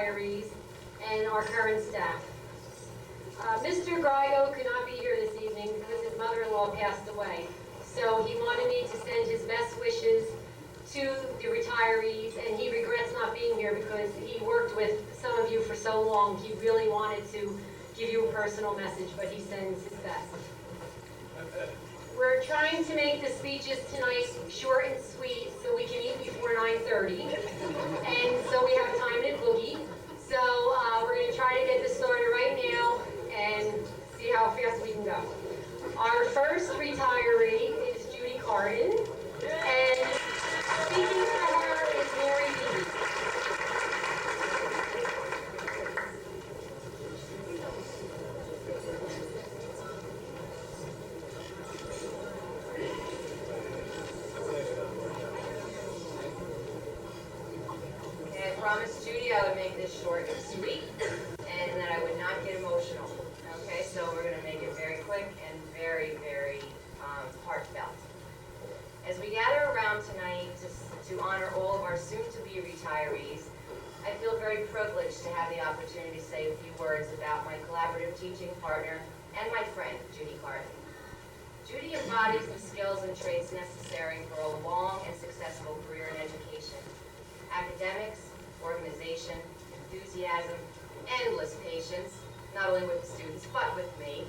retirees, and our current staff. Mr. Grigo could not be here this evening because his mother-in-law passed away. So he wanted me to send his best wishes to the retirees, and he regrets not being here because he worked with some of you for so long. He really wanted to give you a personal message, but he sends his best. We're trying to make the speeches tonight short and sweet so we can eat before 9:30, and so we have time to boogie. So we're going to try to get this started right now and see how fast we can go. Our first retiree is Judy Carden, and speaking for her is Mary Beebe. Okay, I promised Judy I would make this short and sweet, and that I would not get emotional. Okay, so we're going to make it very quick and very, very heartfelt. As we gather around tonight to honor all of our soon-to-be retirees, I feel very privileged to have the opportunity to say a few words about my collaborative teaching partner and my friend, Judy Carden. Judy embodies the skills and traits necessary for a long and successful career in education. Academics, organization, enthusiasm, endless patience, not only with the students, but with me,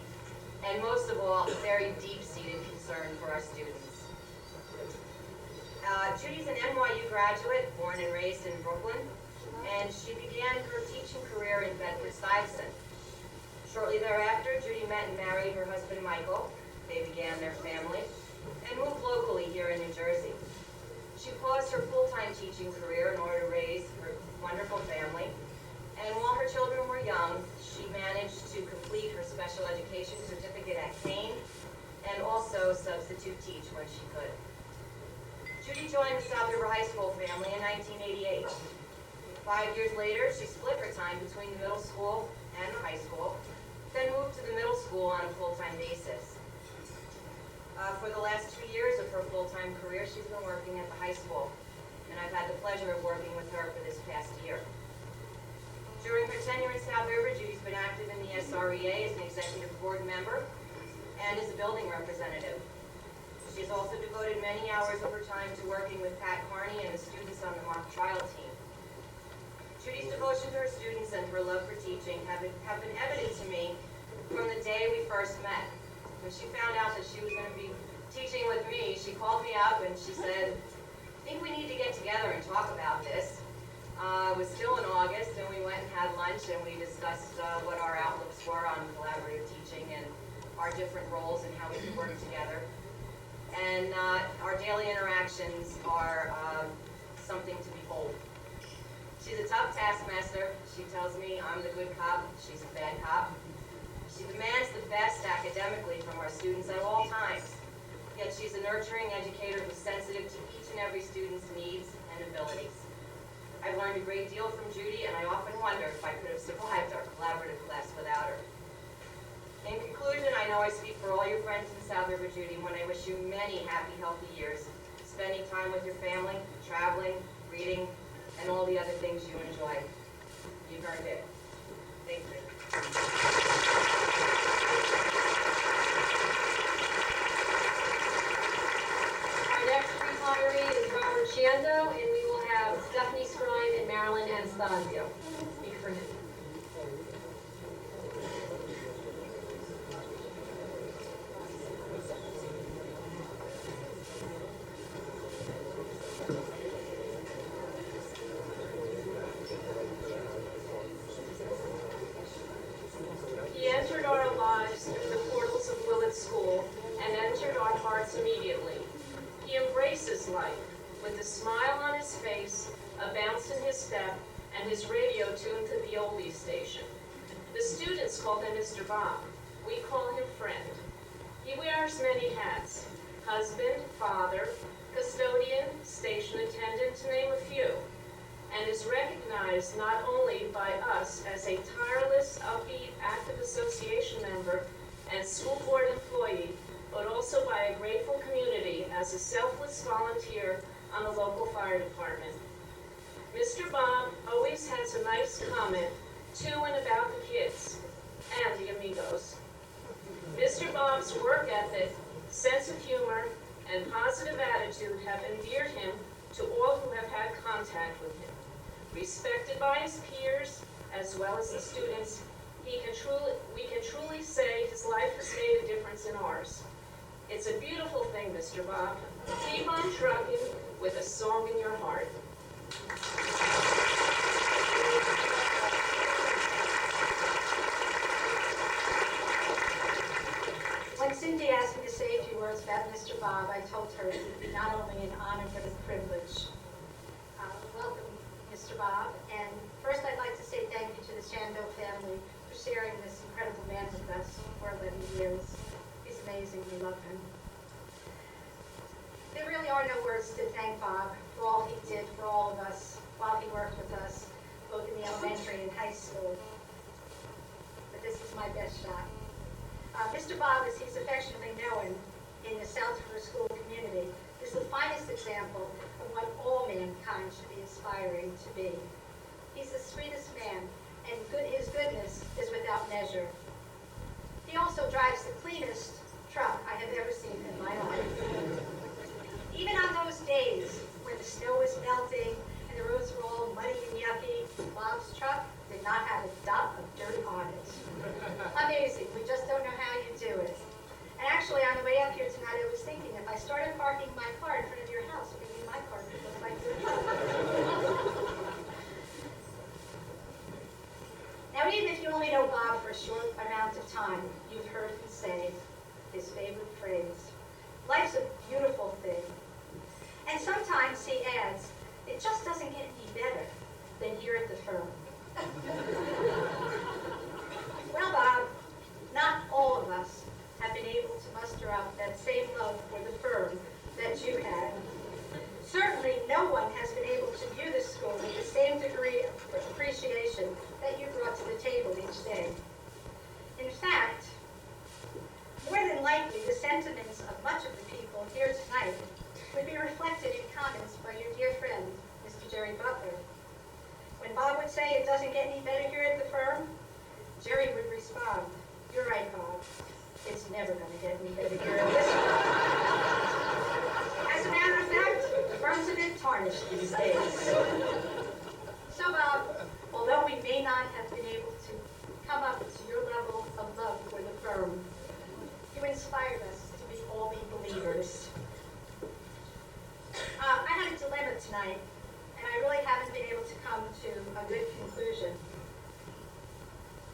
and most of all, a very deep-seated concern for our students. Judy's an NYU graduate, born and raised in Brooklyn, and she began her teaching career in Bedford-Stuyvesant. Shortly thereafter, Judy met and married her husband, Michael. They began their family and moved locally here in New Jersey. She paused her full-time teaching career in order to raise her wonderful family, and while her children were young, she managed to complete her special education certificate at Kane and also substitute teach when she could. Judy joined the South River High School family in 1988. 5 years later, she split her time between the middle school and the high school, then moved to the middle school on a full-time basis. For the last 2 years of her full-time career, she's been working at the high school, and I've had the pleasure of working with her for this past year. During her tenure in South River, Judy's been active in the SREA as an executive board member and as a building representative. She's also devoted many hours of her time to working with Pat Carney and the students on the mock trial team. Judy's devotion to her students and her love for teaching have been evident to me from the day we first met. When she found out that she was going to be teaching with me, she called me up and she said, "I think we need to get together and talk about this." It was still in August, and we went and had lunch and we discussed what our outlooks were on collaborative teaching and our different roles and how we could work together. And our daily interactions are something to behold. She's a tough taskmaster. She tells me I'm the good cop, she's the bad cop. She demands the best academically from our students at all times. Yet she's a nurturing educator who's sensitive to each and every student's needs and abilities. I've learned a great deal from Judy, and I often wonder if I could have survived our collaborative class without her. In conclusion, I know I speak for all your friends in South River, Judy, when I wish you many happy, healthy years, spending time with your family, traveling, reading, and all the other things you enjoy. You've earned it. Thank you. Our next retiree is Robert Chando, and we will have Stephanie Scrime and Marilyn Anastasio speak for him. He entered our lives through the portals of Willett School and entered our hearts immediately. He embraces life with a smile on his face, a bounce in his step, and his radio tuned to the oldies station. The students call him Mr. Bob. We call him friend. He wears many hats: husband, father, custodian, station attendant, to name a few, and is recognized not only by us as a tireless, upbeat, active association member and school board employee, but also by a grateful community as a selfless volunteer on the local fire department. Mr. Bob always has a nice comment to and about the kids and the amigos. Mr. Bob's work ethic, sense of humor, and positive attitude have endeared him to all who have had contact with him. Respected by his peers as well as the students, we can truly say his life has made a difference in ours. It's a beautiful thing, Mr. Bob. Keep on trucking with a song in your heart. When Cindy asked me to say a few words about Mr. Bob, I told her it would be not only an honor but a privilege. Welcome, Mr. Bob. And first I'd like to say thank you to the Shandell family for sharing this incredible man with us for 11 years. He's amazing. We love him. There really are no words to thank Bob for all he did for all of us while he worked with us, both in the elementary and high school. But this is my best shot. Mr. Bob, as he's affectionately known in the South River School community, is the finest example of what all mankind should be aspiring to be. He's the sweetest man, and his goodness is without measure. He also drives the cleanest truck I have ever seen in my life. Even on those days when the snow was melting and the roads were all muddy and yucky, Bob's truck did not have a dot of dirt on it. Amazing. We just don't know how you do it. And actually, on the way up here tonight, I was thinking, if I started parking my car in front of your house, maybe my car could look like yours. Now, even if you only know Bob for a short amount of time, you've heard him say his favorite phrase, "Life's a beautiful thing." And sometimes he adds, "It just doesn't get any better than here at the firm." Well, Bob, not all of us have been able to muster up that same love for the firm that you had. Certainly, no one has been able to view the school with the same degree of appreciation that you brought to the table each day. In fact, more than likely, the sentiments of much of the people here tonight would be reflected in comments by your dear friend, Mr. Jerry Butler. When Bob would say it doesn't get any better here at the firm, Jerry would respond, "You're right, Bob. It's never going to get any better here at this firm." As a matter of fact, the firm's a bit tarnished these days. So, Bob, although we may not have been able to come up to your level of love for the firm, you inspired us to be all believers. I had a dilemma tonight, and I really haven't been able to come to a good conclusion.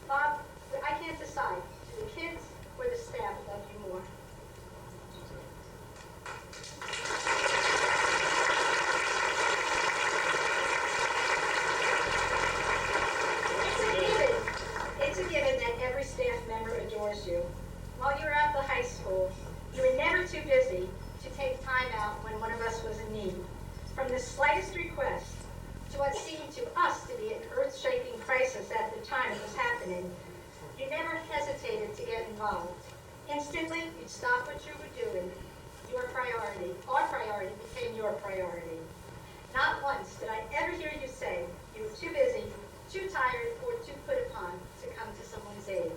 Bob, I can't decide. Do the kids or the staff love you more? It's a given that every staff member adores you. While you were at the high school, you were never too busy to take time out when one of us was in need. From the slightest request to what seemed to us to be an earth-shaking crisis at the time it was happening, you never hesitated to get involved. Instantly, you'd stop what you were doing. Your priority, our priority, became your priority. Not once did I ever hear you say you were too busy, too tired, or too put upon to come to someone's aid.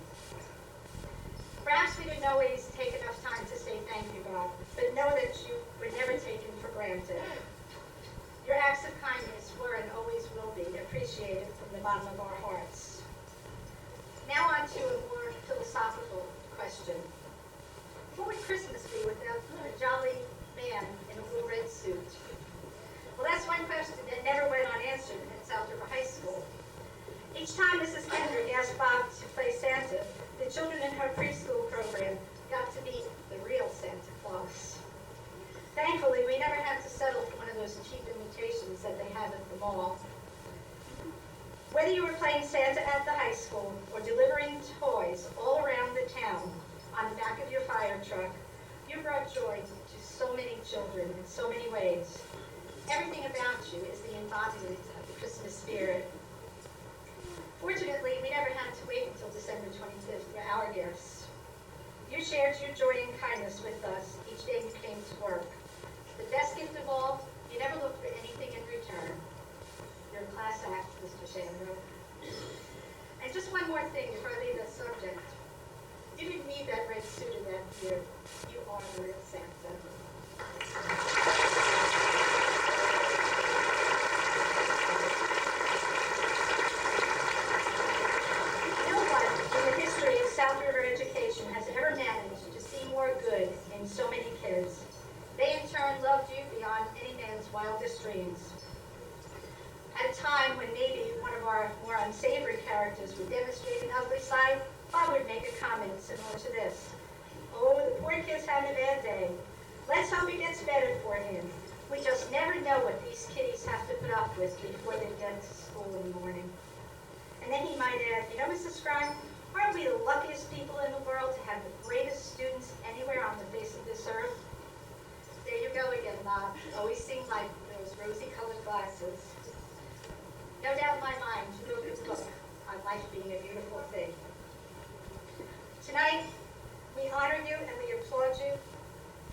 Perhaps we didn't always take enough time to say thank you, Bob, but know that you were never taken for granted. Your acts of kindness were and always will be appreciated from the bottom of our hearts. Now on to a more philosophical question. What would Christmas be without a jolly man in a blue red suit? Well, that's one question that never went unanswered at South River High School. Each time Mrs. Kendrick asked Bob to play Santa, the children in her preschool program got to be the real Santa Claus. Thankfully, we never had to settle for one of those cheap imitations that they have at the mall. Whether you were playing Santa at the high school or delivering toys all around the town on the back of your fire truck, you brought joy to so many children in so many ways. Everything about you is the embodiment of the Christmas spirit. Fortunately, we never had to wait until December 25th for our gifts. You shared your joy and kindness with us each day you came to work. The best gift of all, you never looked for anything in return. Your Chandler. And just one more thing before I leave that subject. You didn't need that red suit in that year. You are the real Santa. No one in the history of South River education has ever managed to see more good in so many kids. They in turn loved you beyond any man's wildest dreams. At a time when maybe one of our more unsavory characters would demonstrate an ugly side, Bob would make a comment similar to this. Oh, the poor kid's having a bad day. Let's hope it gets better for him. We just never know what these kiddies have to put up with before they get to school in the morning. And then he might add, you know, Mrs. Scribe, aren't we the luckiest people in the world to have the greatest students anywhere on the face of this earth? There you go again, Bob. Always seemed like those rosy-colored glasses. No doubt in my mind, you wrote this book on life being a beautiful thing. Tonight, we honor you and we applaud you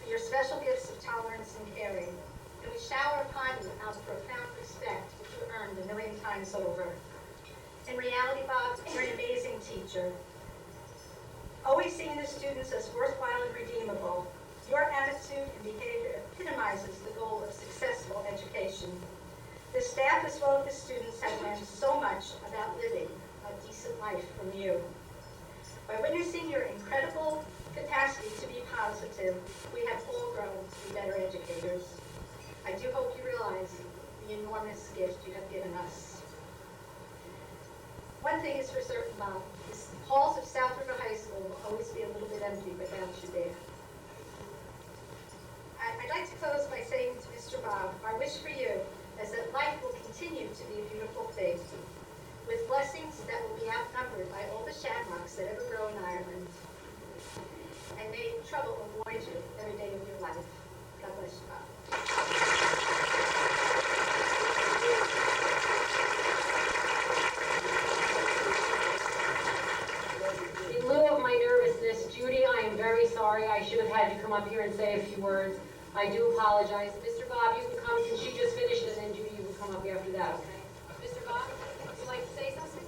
for your special gifts of tolerance and caring. And we shower upon you our profound respect, which you earned a million times over. In reality, Bob, you're an amazing teacher. Always seeing the students as worthwhile and redeemable, your attitude and behavior epitomizes the goal of successful education. The staff as well as the students have learned so much about living a decent life from you. By witnessing your incredible capacity to be positive, we have all grown to be better educators. I do hope you realize the enormous gift you have given us. One thing is for certain, Bob, the halls of South River High School will always be a little bit empty without you there. I'd like to close by saying to Mr. Bob, our wish for you is that life will continue to be a beautiful thing, with blessings that will be outnumbered by all the shamrocks that ever grow in Ireland. And may trouble avoid you every day of your life. God bless you, Bob. In lieu of my nervousness, Judy, I am very sorry. I should have had you come up here and say a few words. I do apologize. Mr. Bob, you can come since she just finished, and then Judy, you can come up after that, okay? Mr. Bob, would you like to say something?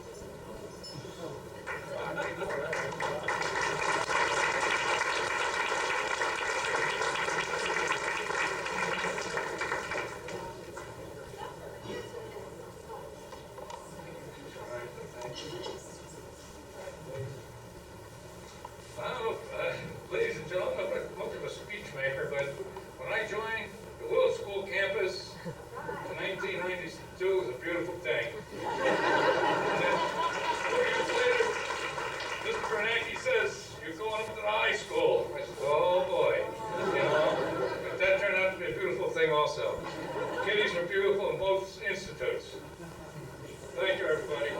Ladies and gentlemen, I'm not much of a speech maker, but when I joined the Willow School campus in 1992, it was a beautiful thing. And then 4 years later, Mr. Bernanke says, you're going up to the high school. I said, oh boy, you know. But that turned out to be a beautiful thing also. Kiddies are beautiful in both institutes. Thank you, everybody.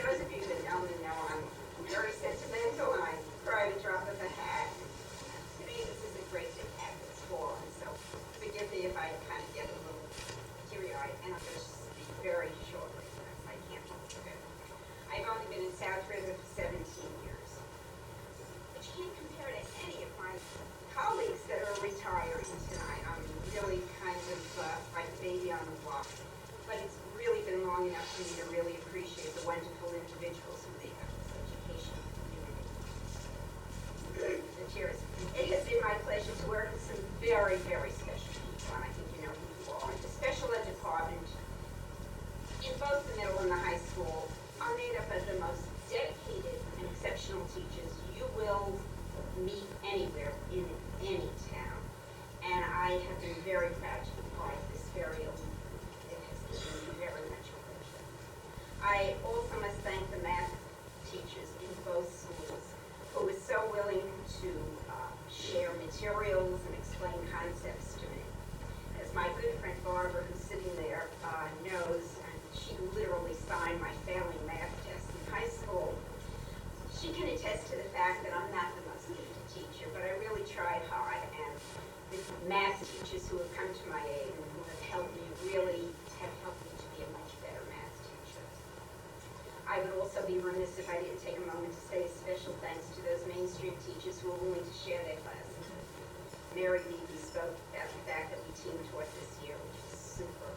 Those of you that know me know I'm very sentimental and I cry at the drop of a hat. To me, this is a great thing to have this for, and so forgive me if I kind of get a little teary-eyed, and I'm going to speak very shortly because I can't hold it. I've only been in South River for 17 years, but you can't compare to any of my colleagues that are retiring tonight. I'm really kind of like a baby on the block. But it's really been long enough for me to really appreciate the wonderful individuals who make up this education community. The tears. It has been my pleasure to work with some very, very special people, and I think you know who you are. The special ed department in both the middle and the high school are made up of the most dedicated and exceptional teachers you will meet anywhere in any town. And I have been very proud to be part of this very elite. Very much a pleasure. I also must thank the math teachers in both schools who were so willing to share materials and explain concepts to me. As my good friend Barbara, who's sitting there, knows, and she literally signed my failing math test in high school, she can attest to the fact that I'm not the most gifted teacher, but I really tried hard, and the math teachers who have come to my aid and who have helped me really have helped me to be a much better math teacher. I would also be remiss if I didn't take a moment to say a special thanks to those mainstream teachers who are willing to share their classes. Mary Levy spoke about the fact that we team taught this year, which is super.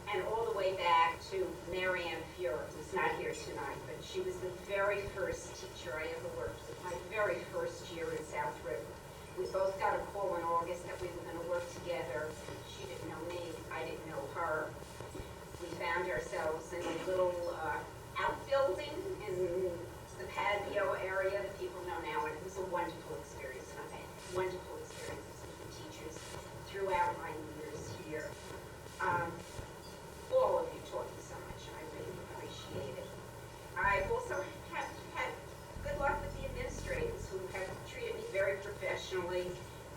And all the way back to Mary Ann Fuhrer, who's not here tonight, but she was the very first teacher I ever worked with, my very first year in South River. We both got a call in August that we were going to work together. She didn't know me, I didn't know her. We found ourselves in a little outbuilding in the patio area that people know now, and it was a wonderful experience, and I've had wonderful experiences with the teachers throughout my years here. All of you taught me so much, and I really appreciate it. I've also had good luck with the administrators who have treated me very professionally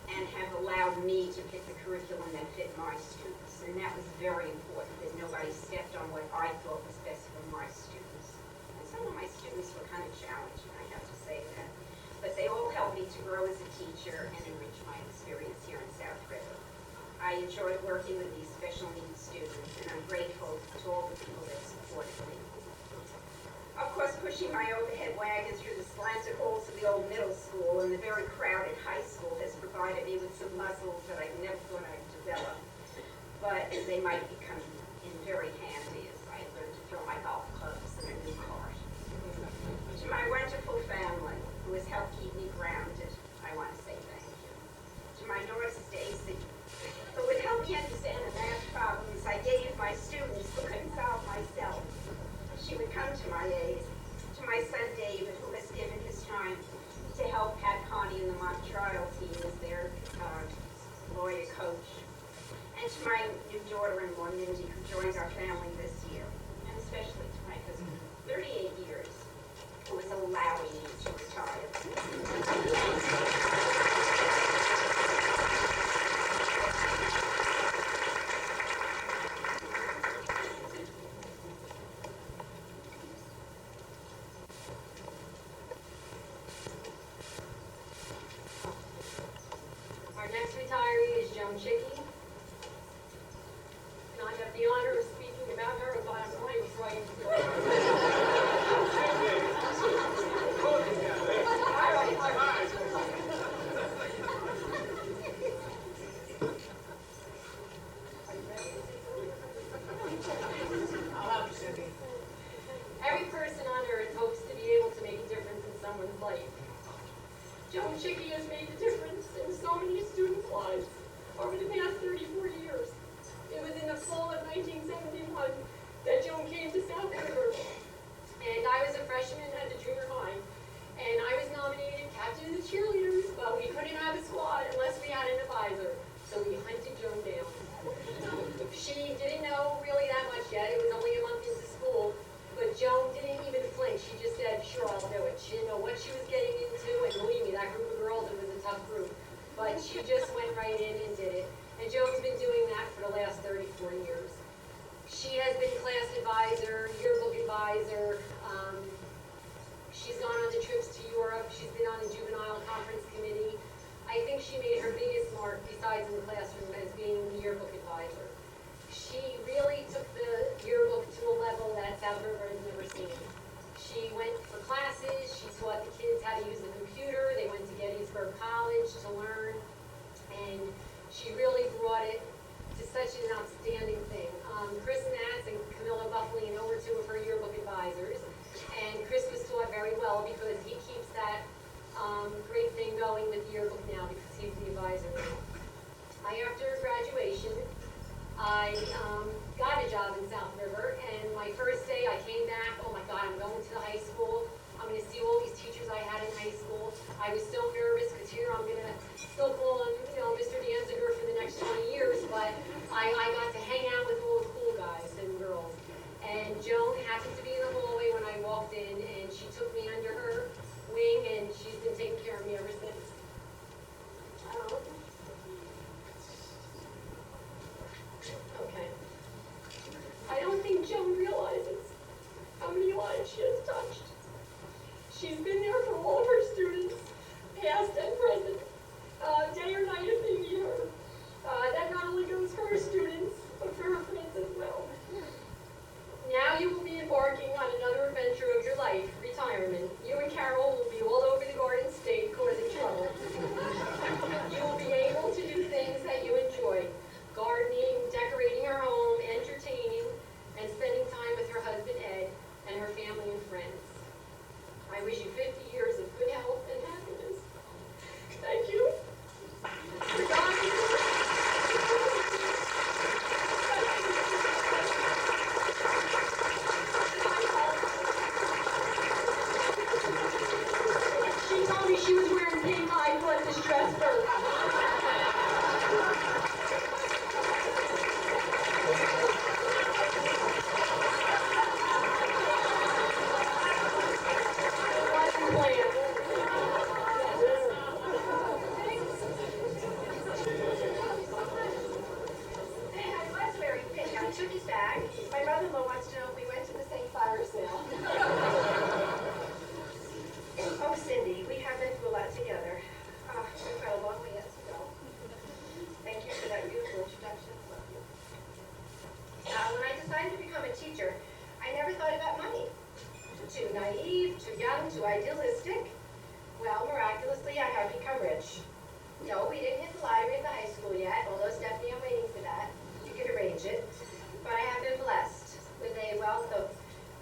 and have allowed me to pick the curriculum that fit my students, and that was very important, that nobody stepped on what I thought was best for my students. And some of my students were kind of challenging, I have to say that. But they all helped me to grow as a teacher and enrich my experience here in South River. I enjoyed working with these special needs students, and I'm grateful to all the people that supported me. Of course, pushing my overhead wagon through the slanted halls of the old middle school and the very crowded high school has provided me with some muscles that I never thought I'd develop. But they might become in very handy as I learn to throw my golf clubs in a new cart. To my wonderful family, who has helped keep me grounded, I want to say thank you. To my daughter Stacy, who would help me understand the math problems I gave my students who couldn't solve myself. She would come to my aid. To my son David, who has given his time to help Pat Connie and the mock trial team as their lawyer coach. And to my new daughter-in-law, Mindy, who joined our family this year. And especially to my husband, 38 years, who is allowing me to retire. Our next retiree is Joan Chicky. And I have the honor of speaking about her, but I'm going to write. Every person on earth hopes to be able to make a difference in someone's life. Joan Chicky has made a difference in so many students' lives over the past 34 years. It was in the fall of 1971 that Joan came to South River, and I was a freshman at the junior high, and I was nominated captain of the cheerleaders, but we couldn't have a squad unless we had an advisor, so we hunted Joan down. She didn't know really that much yet. It was only a month into school, but Joan didn't even flinch. She just said, sure, I'll do it. She didn't know what she was getting into, and believe me, that group of girls, it was a tough group. But she just went right in and did it. And Joan's been doing that for the last 34 years. She has been class advisor, yearbook advisor. She's gone on the trips to Europe. She's been on the juvenile conference committee. I think she made her biggest mark, besides in the classroom, as being the yearbook advisor. She really took the yearbook to a level that South River has never seen. She went for classes, she taught the kids how to use the computer, they went to Gettysburg College to learn, and she really brought it to such an outstanding thing. Chris Natz and Camilla Buckley and over two of her yearbook advisors, and Chris was taught very well because he keeps that great thing going with the yearbook now because he's the advisor now. After graduation, I got a job in South River, and my first day I came back, oh my God, I'm going to the high school. I'm going to see all these teachers I had in high school. I was so nervous because here I'm going to still call him, Mr. Danziger for the next 20 years, but I got to hang out with all the cool guys and girls. And Joan happened to be in the hallway when I walked in, and she took me under her wing, and she's been taking care of me ever since. idealistic? Well, miraculously, I have become rich. No, we didn't hit the lottery at the high school yet, although Stephanie, I'm waiting for that. You can arrange it. But I have been blessed with a wealth of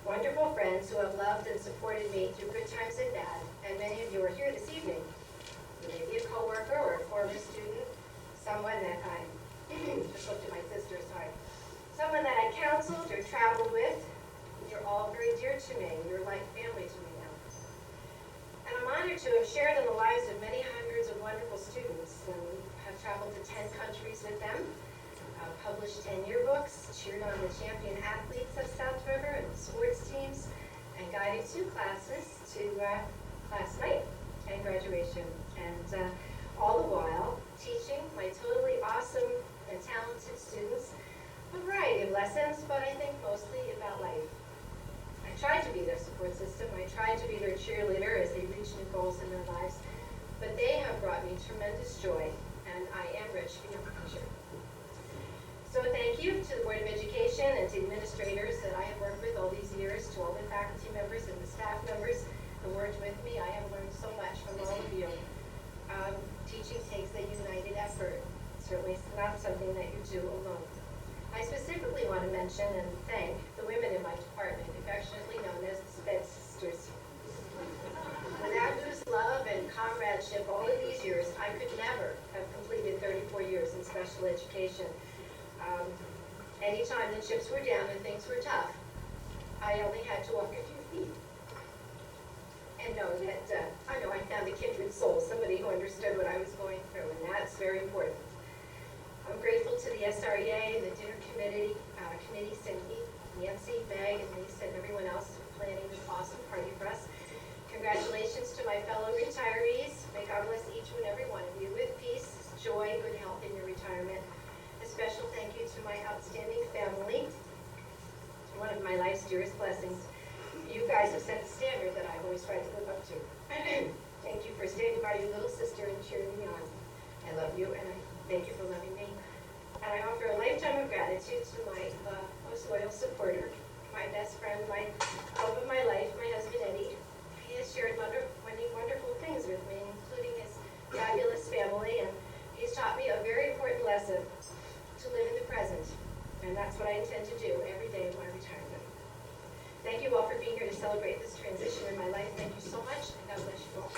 wonderful friends who have loved and supported me through good times and bad, and many of you are here this evening. You may be a coworker or a former student, someone that I just looked at my sister, sorry. Someone that I counseled or traveled with. You're all very dear to me. You're like family to me now. And I'm honored to have shared in the lives of many hundreds of wonderful students and have traveled to 10 countries with them, published 10 yearbooks, cheered on the champion athletes of South River and sports teams, and guided 2 classes to class night and graduation. And all the while, teaching my totally awesome and talented students a variety of lessons, but I think mostly about life. I tried to be their support system. I tried to be their cheerleader as they reach new goals in their lives, but they have brought me tremendous joy, and I am rich beyond measure. So thank you to the Board of Education and to administrators that I have worked with all these years, to all the faculty members and the staff members who worked with me. I have learned so much from all of you. Teaching takes a united effort. Certainly it's not something that you do alone. I specifically want to mention and thank the women in my department, affectionately known as the SPED Sisters. Without whose love and comradeship all of these years, I could never have completed 34 years in special education. Anytime the chips were down and things were tough, I only had to walk a few feet. And know that I found a kindred soul, somebody who understood what I was going through, and that's very important. I'm grateful to the SREA, the dinner committee, Cindy, Nancy, Meg, and Lisa, and everyone else for planning this awesome party for us. Congratulations to my fellow retirees. May God bless each and every one of you with peace, joy, good health in your retirement. A special thank you to my outstanding family, one of my life's dearest blessings. You guys have set the standard that I've always tried to live up to. Thank you for standing by your little sister and cheering me on. I love you, and I thank you for loving me. And I offer a lifetime of gratitude to my most loyal supporter, my best friend, my love of my life, my husband Eddie. He has shared many wonderful things with me, including his fabulous family, and he's taught me a very important lesson: to live in the present. And that's what I intend to do every day of my retirement. Thank you all for being here to celebrate this transition in my life. Thank you so much, and God bless you all.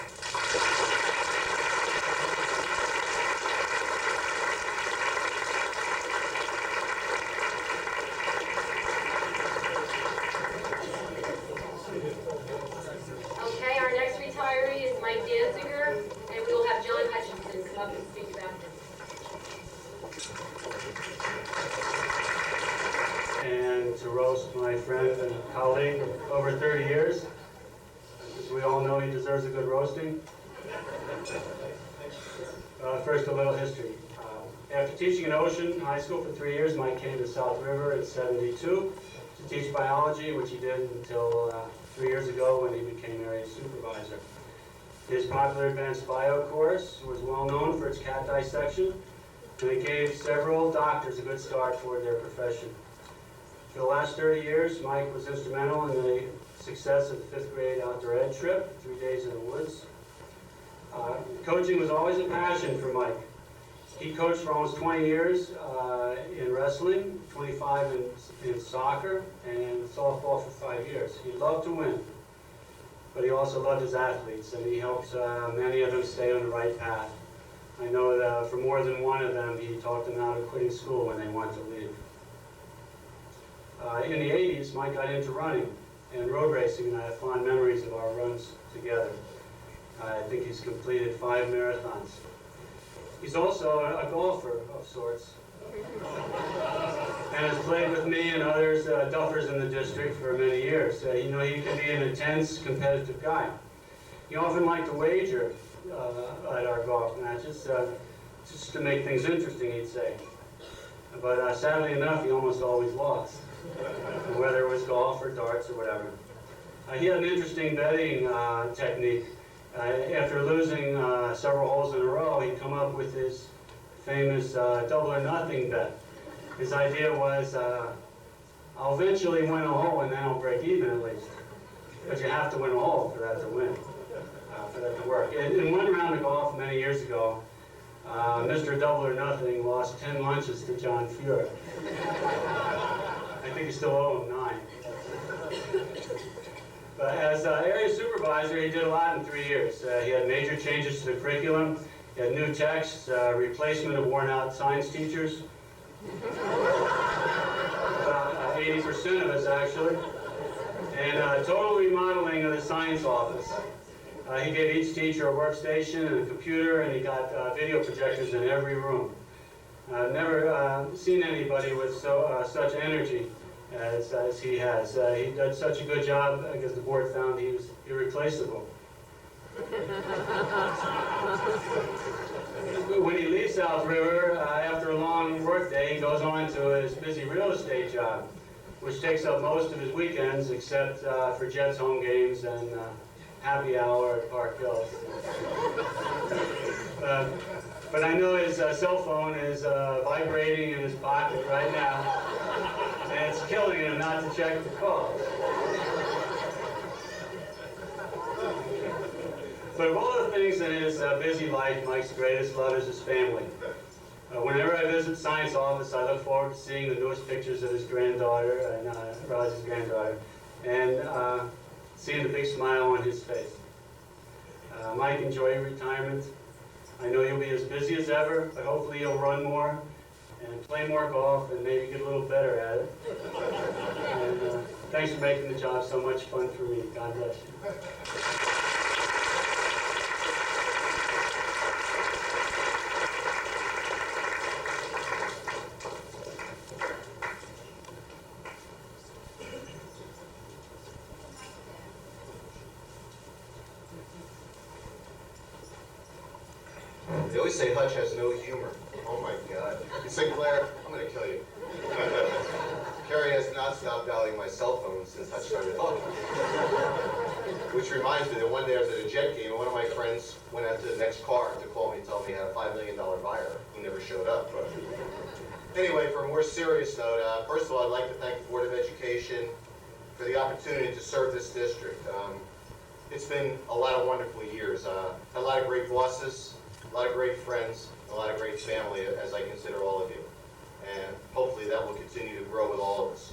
Okay, our next retiree is Mike Danziger, and we will have John Hutchinson come up and speak about him. And to roast my friend and colleague of over 30 years. As we all know, he deserves a good roasting. First, a little history. After teaching at Ocean High School for 3 years, Mike came to South River in '72 to teach biology, which he did until 3 years ago when he became area supervisor. His popular advanced bio course was well known for its cat dissection, and it gave several doctors a good start toward their profession. For the last 30 years, Mike was instrumental in the success of the 5th grade outdoor ed trip, 3 days in the woods. Coaching was always a passion for Mike. He coached for almost 20 years in wrestling, 25 in soccer, and softball for 5 years. He loved to win, but he also loved his athletes, and he helped many of them stay on the right path. I know that for more than one of them, he talked them out of quitting school when they wanted to leave. In the 80s, Mike got into running and road racing, and I have fond memories of our runs together. I think he's completed 5 marathons. He's also a golfer of sorts, and has played with me and others, duffers in the district, for many years. You know, he can be an intense, competitive guy. He often liked to wager at our golf matches, just to make things interesting, he'd say. But sadly enough, he almost always lost, whether it was golf or darts or whatever. He had an interesting betting technique. After losing several holes in a row, he'd come up with his famous double or nothing bet. His idea was, I'll eventually win a hole and then I'll break even at least. but you have to win all for that to win, for that to work. In one round of golf many years ago, Mr. Double or Nothing lost 10 lunches to John Fuhrer. I think you still owe him 9. But as area supervisor, he did a lot in 3 years. He had major changes to the curriculum. He had new texts, replacement of worn-out science teachers. About 80% of us, actually. And total remodeling of the science office. He gave each teacher a workstation and a computer, and he got video projectors in every room. I've never seen anybody with such energy as he has. He did such a good job because the board found he was irreplaceable. When he leaves South River, after a long work day, he goes on to his busy real estate job, which takes up most of his weekends except for Jets home games and happy hour at Park Hills. But I know his cell phone is vibrating in his pocket right now, and it's killing him not to check the calls. But of all the things in his busy life, Mike's greatest love is his family. Whenever I visit science office, I look forward to seeing the newest pictures of his granddaughter, Roger's granddaughter, and seeing the big smile on his face. Mike, enjoy your retirement. I know you'll be as busy as ever, but hopefully you'll run more and play more golf and maybe get a little better at it. And thanks for making the job so much fun for me. God bless you. They always say Hutch has no humor. Oh my God. Sinclair, I'm going to kill you. Carrie has not stopped dialing my cell phone since Hutch started talking. Which reminds me that one day I was at a Jet game and one of my friends went out to the next car to call me and tell me he had a $5 million buyer who never showed up. But anyway, for a more serious note, first of all, I'd like to thank the Board of Education for the opportunity to serve this district. It's been a lot of wonderful years. Had a lot of great bosses, a lot of great friends, a lot of great family, as I consider all of you. And hopefully that will continue to grow with all of us.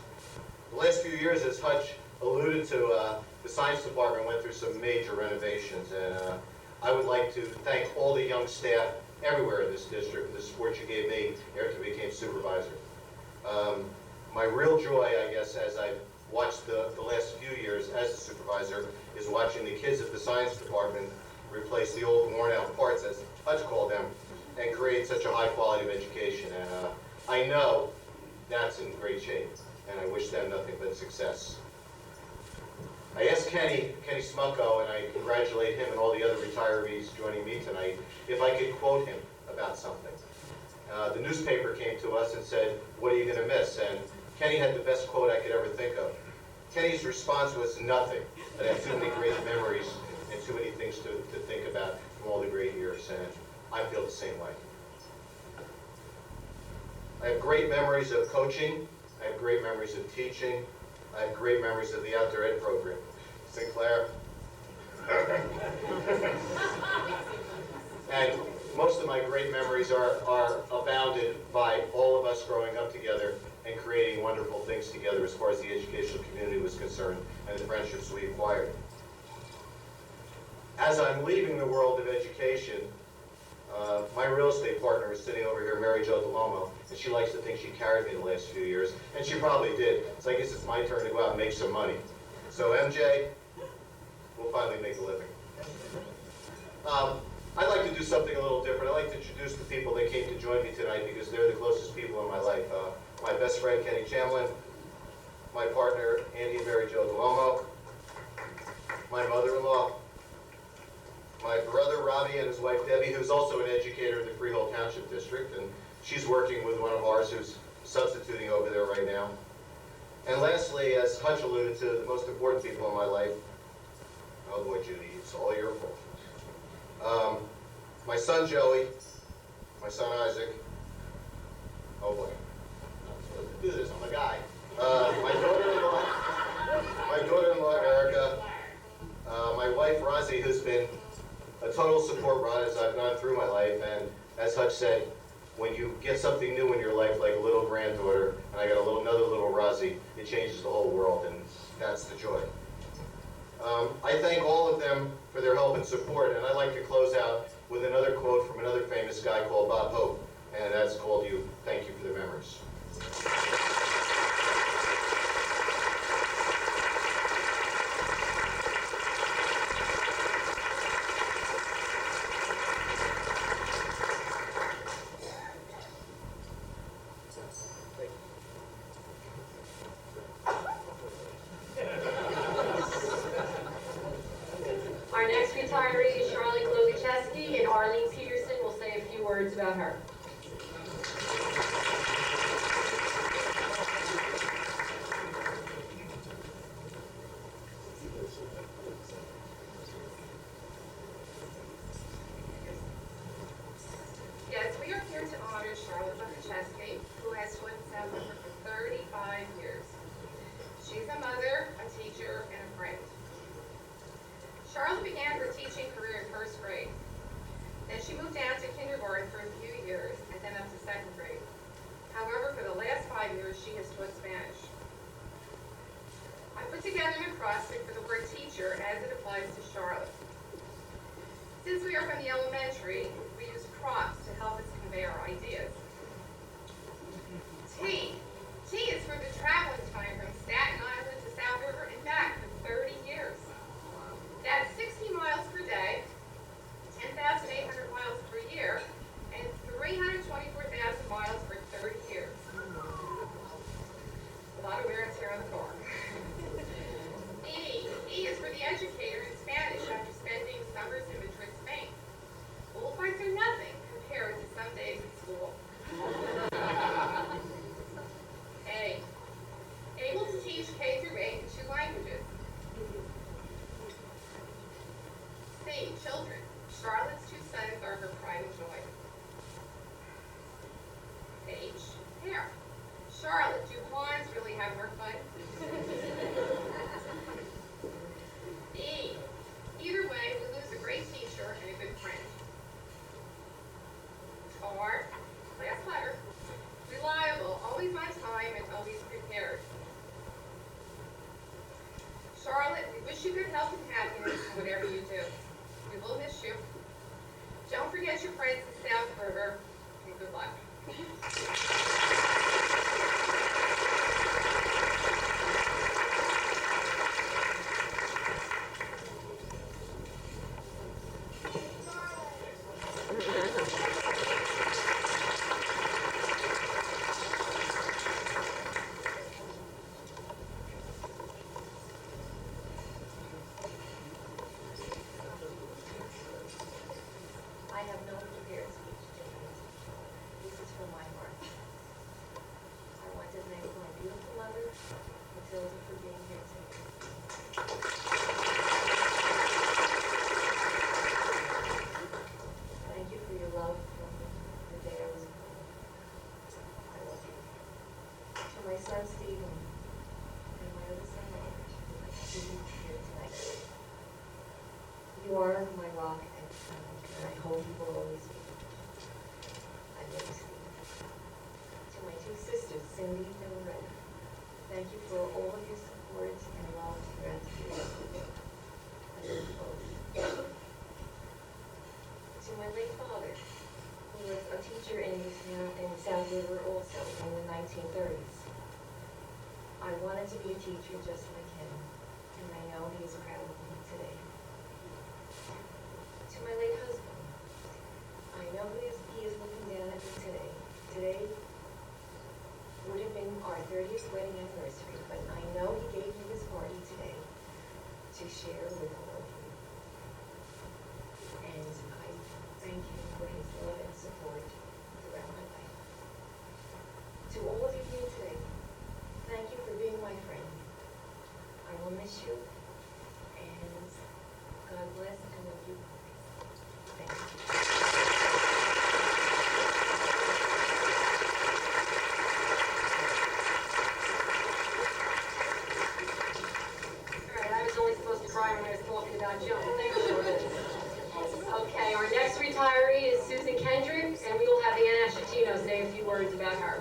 The last few years, as Hutch alluded to, the science department went through some major renovations. And I would like to thank all the young staff everywhere in this district for the support you gave me after I became supervisor. My real joy, I guess, as I've watched the last few years as a supervisor, is watching the kids at the science department replace the old worn-out parts, as Hutch called them, and create such a high quality of education. And I know that's in great shape, and I wish them nothing but success. I asked Kenny Smucko, and I congratulate him and all the other retirees joining me tonight, if I could quote him about something. The newspaper came to us and said, "What are you going to miss?" And Kenny had the best quote I could ever think of. Kenny's response was, "Nothing. I have too many great memories and too many things to think about from all the great years." And I feel the same way. I have great memories of coaching. I have great memories of teaching. I have great memories of the outdoor ed program. Sinclair. And most of my great memories are abounded by all of us growing up together and creating wonderful things together as far as the educational community was concerned and the friendships we acquired. As I'm leaving the world of education, my real estate partner is sitting over here, Mary Jo DeLomo, and she likes to think she carried me the last few years, and she probably did. So I guess it's my turn to go out and make some money. So MJ, we'll finally make a living. I'd like to do something a little different. I'd like to introduce the people that came to join me tonight because they're the closest people in my life. My best friend, Kenny Chamlin, my partner, Andy and Mary Jo DeLomo, my mother-in-law, my brother, Robbie, and his wife, Debbie, who's also an educator in the Freehold Township District, and she's working with one of ours who's substituting over there right now. And lastly, as Hutch alluded to, the most important people in my life, oh boy, Judy, it's all your fault. My son, Joey, my son, Isaac, oh boy, I'm supposed to do this, I'm a guy. My daughter-in-law, Erica, My wife, Rozzy, who's been a total support rod as I've gone through my life, and as Hutch said, when you get something new in your life, like a little granddaughter, and I got another little Rozzy, it changes the whole world, and that's the joy. I thank all of them for their help and support, and I'd like to close out with another quote from another famous guy called Bob Hope, and that's called Thank You for the Memories. Our next retiree is Charlotte Klobucheski, and Arlene Peterson will say a few words about her. Yes, we are here to honor Charlotte Klobucheski, who has taught South River for 35 years. She's a mother, a teacher, and a friend. Charlotte began her teaching career in first grade. Then she moved down to kindergarten for a few years, and then up to second grade. However, for the last 5 years, she has taught Spanish. I put together an acrostic for the word teacher as it applies to Charlotte. Since we are from the elementary, we use prompts to help us convey our ideas. T. T is for the traveling time from Staten Island to South River and back for 30 years. That's 60 miles per day, 10,800 miles per year, and 324,000 miles for 30 years. A lot of wear and tear on the car. E. E is for the educator in Spanish after spending summers in Madrid, Spain. Bullfights are nothing compared to some days at school. A. Able to teach K through 8 in 2 languages. C. Children. Charlotte's 2 sons are her pride and joy. H. Hair. Charlotte, do blondes really have more fun? E. Either way, we lose a great teacher and a good friend. R. Last letter. Reliable, always on time, and always prepared. Charlotte, we wish you good health and happiness in whatever you do. We will miss you. Don't forget your friends in South River, and good luck. I have no prepared speech tonight. This is from my heart. I want to thank my beautiful mother, Matilda, for being here today. Thank you for your love from the day I was born. I love you. To my son, Stephen, and my other son, Robert, who I see here tonight. You are my rock and I hope you will always be. I love you, Steve. To my 2 sisters, Cindy and Loretta, thank you for all of your support and love throughout the years. I love you both. To my late father, who was a teacher in South River also in the 1930s. I wanted to be a teacher just like him, and I know he is proud of me today. To my late husband, I know he is looking down at me today. Today would have been our 30th wedding anniversary, but I know he gave me this party today to share with all of you. And I thank him for his love and support throughout my life. To all of you here today, thank you for being my friend. I will miss you, and God bless and love you. Thank you. All right, I was only supposed to cry when I was talking about words about her.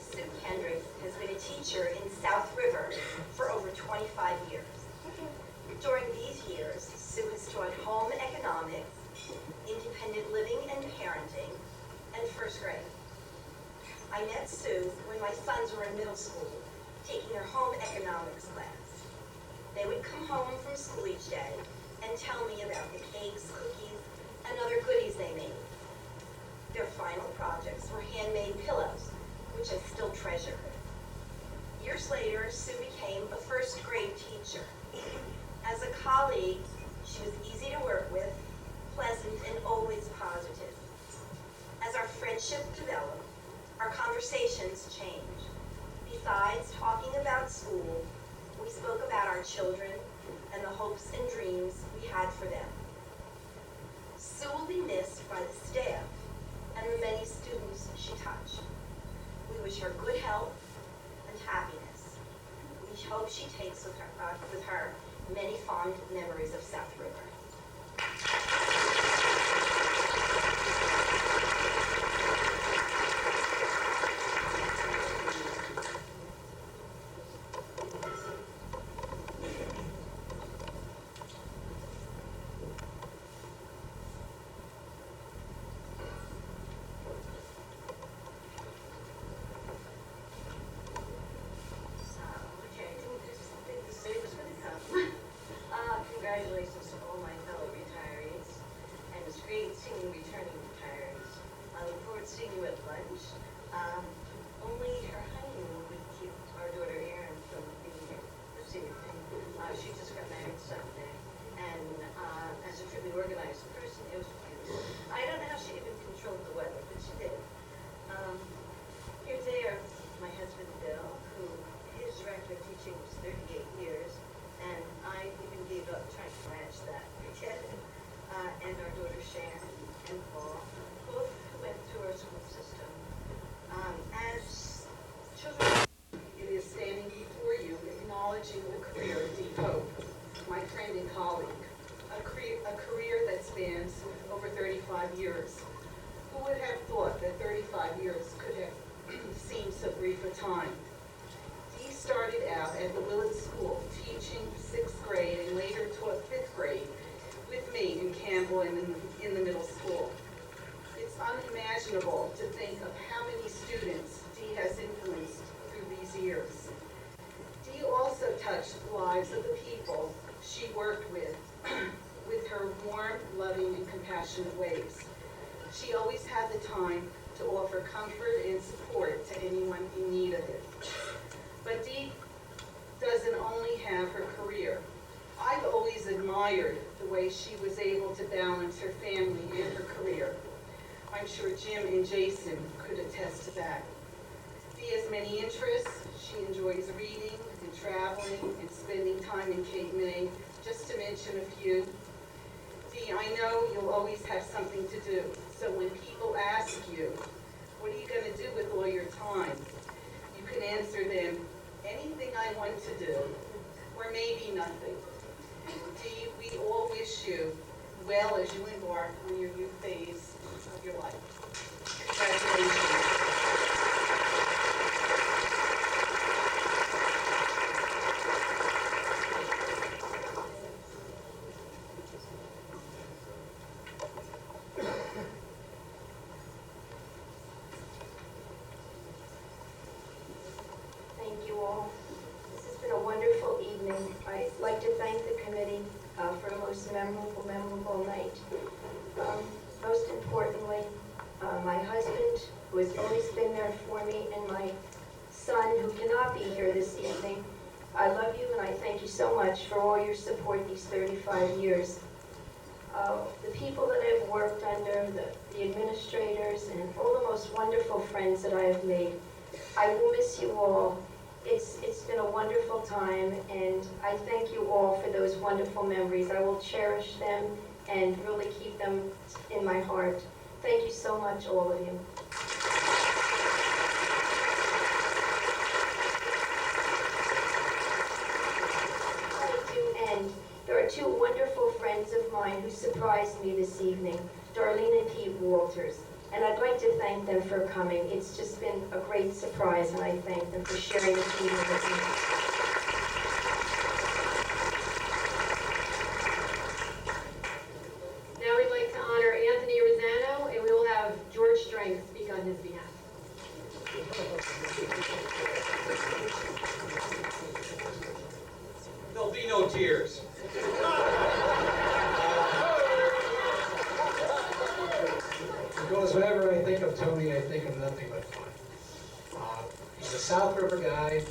Sue Kendrick has been a teacher in South River for over 25 years. During these years, Sue has taught home economics, independent living and parenting, and first grade. I met Sue when my sons were in middle school, taking their home economics class. They would come home from school each day and tell me about the cakes, cookies, and other goodies they made. Their final projects were handmade pillows, which I still treasure. Years later, Sue became a first grade teacher. As a colleague, she was easy to work with, pleasant, and always positive. As our friendship developed, our conversations changed. Besides talking about school, we spoke about our children and the hopes and dreams we had for them. Sue will be missed by the staff and the many students she touched. We wish her good health and happiness. We hope she takes with her many fond memories of South River. Congratulations to all my fellow retirees, and it's great seeing you returning retirees. I look forward to seeing you at lunch. Only her honeymoon would keep our daughter Erin from being here this evening. She just got married Sunday, and as a truly organized person, it was beautiful. I don't know how she even controlled the weather, but she did. Here there, my husband Bill, who his record teaching was 38 years, and I even gave up trying to match that. And our daughter Sharon and Paul, both went through our school system. As children, It is standing before you acknowledging the career of Dee Pope, my friend and colleague, a career that spans over 35 years. Who would have thought that 35 years could have seemed so brief a time? Dee started out at the Willett School, teaching 6th grade and later taught 5th grade with me in Campbell and in the middle school. It's unimaginable to think of how many students Dee has influenced through these years. Dee also touched the lives of the people she worked with her warm, loving, and compassionate ways. She always had the time to offer comfort and support to anyone in need of it. But Dee doesn't only have her career. I've always admired the way she was able to balance her family and her career. I'm sure Jim and Jason could attest to that. Dee has many interests. She enjoys reading and traveling and spending time in Cape May, just to mention a few. Dee, I know you'll always have something to do. So when people ask you, what are you going to do with all your time? You can answer them, anything I want to do, or maybe nothing. Dee, we all wish you well as you embark on your new phase of your life. Congratulations. Thank you all. This has been a wonderful evening. I'd like to thank the committee for a most memorable night. Most importantly, my husband, who has always been there for me, and my son, who cannot be here this evening. I love you, and I thank you so much for all your support these 35 years. The people that I've worked under, the administrators, and all the most wonderful friends that I have made, I will miss you all. It's been a wonderful time, and I thank you all for those wonderful memories. I will cherish them and really keep them in my heart. Thank you so much, all of you. surprised me this evening, Darlene and Pete Walters. And I'd like to thank them for coming. It's just been a great surprise, and I thank them for sharing this evening with me. Now we'd like to honor Anthony Rosano, and we will have George Strang speak on his behalf. There'll be no tears. Because whenever I think of Tony, I think of nothing but fun. He's a South River guy.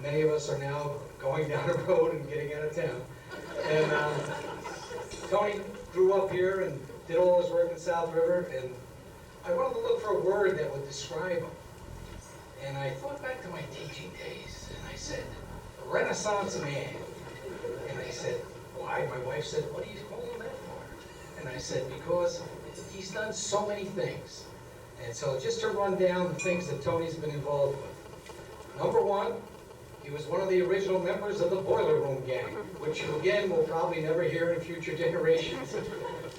Many of us are now going down the road and getting out of town. And Tony grew up here and did all his work in South River, and I wanted to look for a word that would describe him. And I thought back to my teaching days, and I said, Renaissance man. And I said, why? My wife said, what do you call him that for? And I said, because he's done so many things. And so just to run down the things that Tony's been involved with. Number one, he was one of the original members of the Boiler Room Gang, which you again will probably never hear in future generations.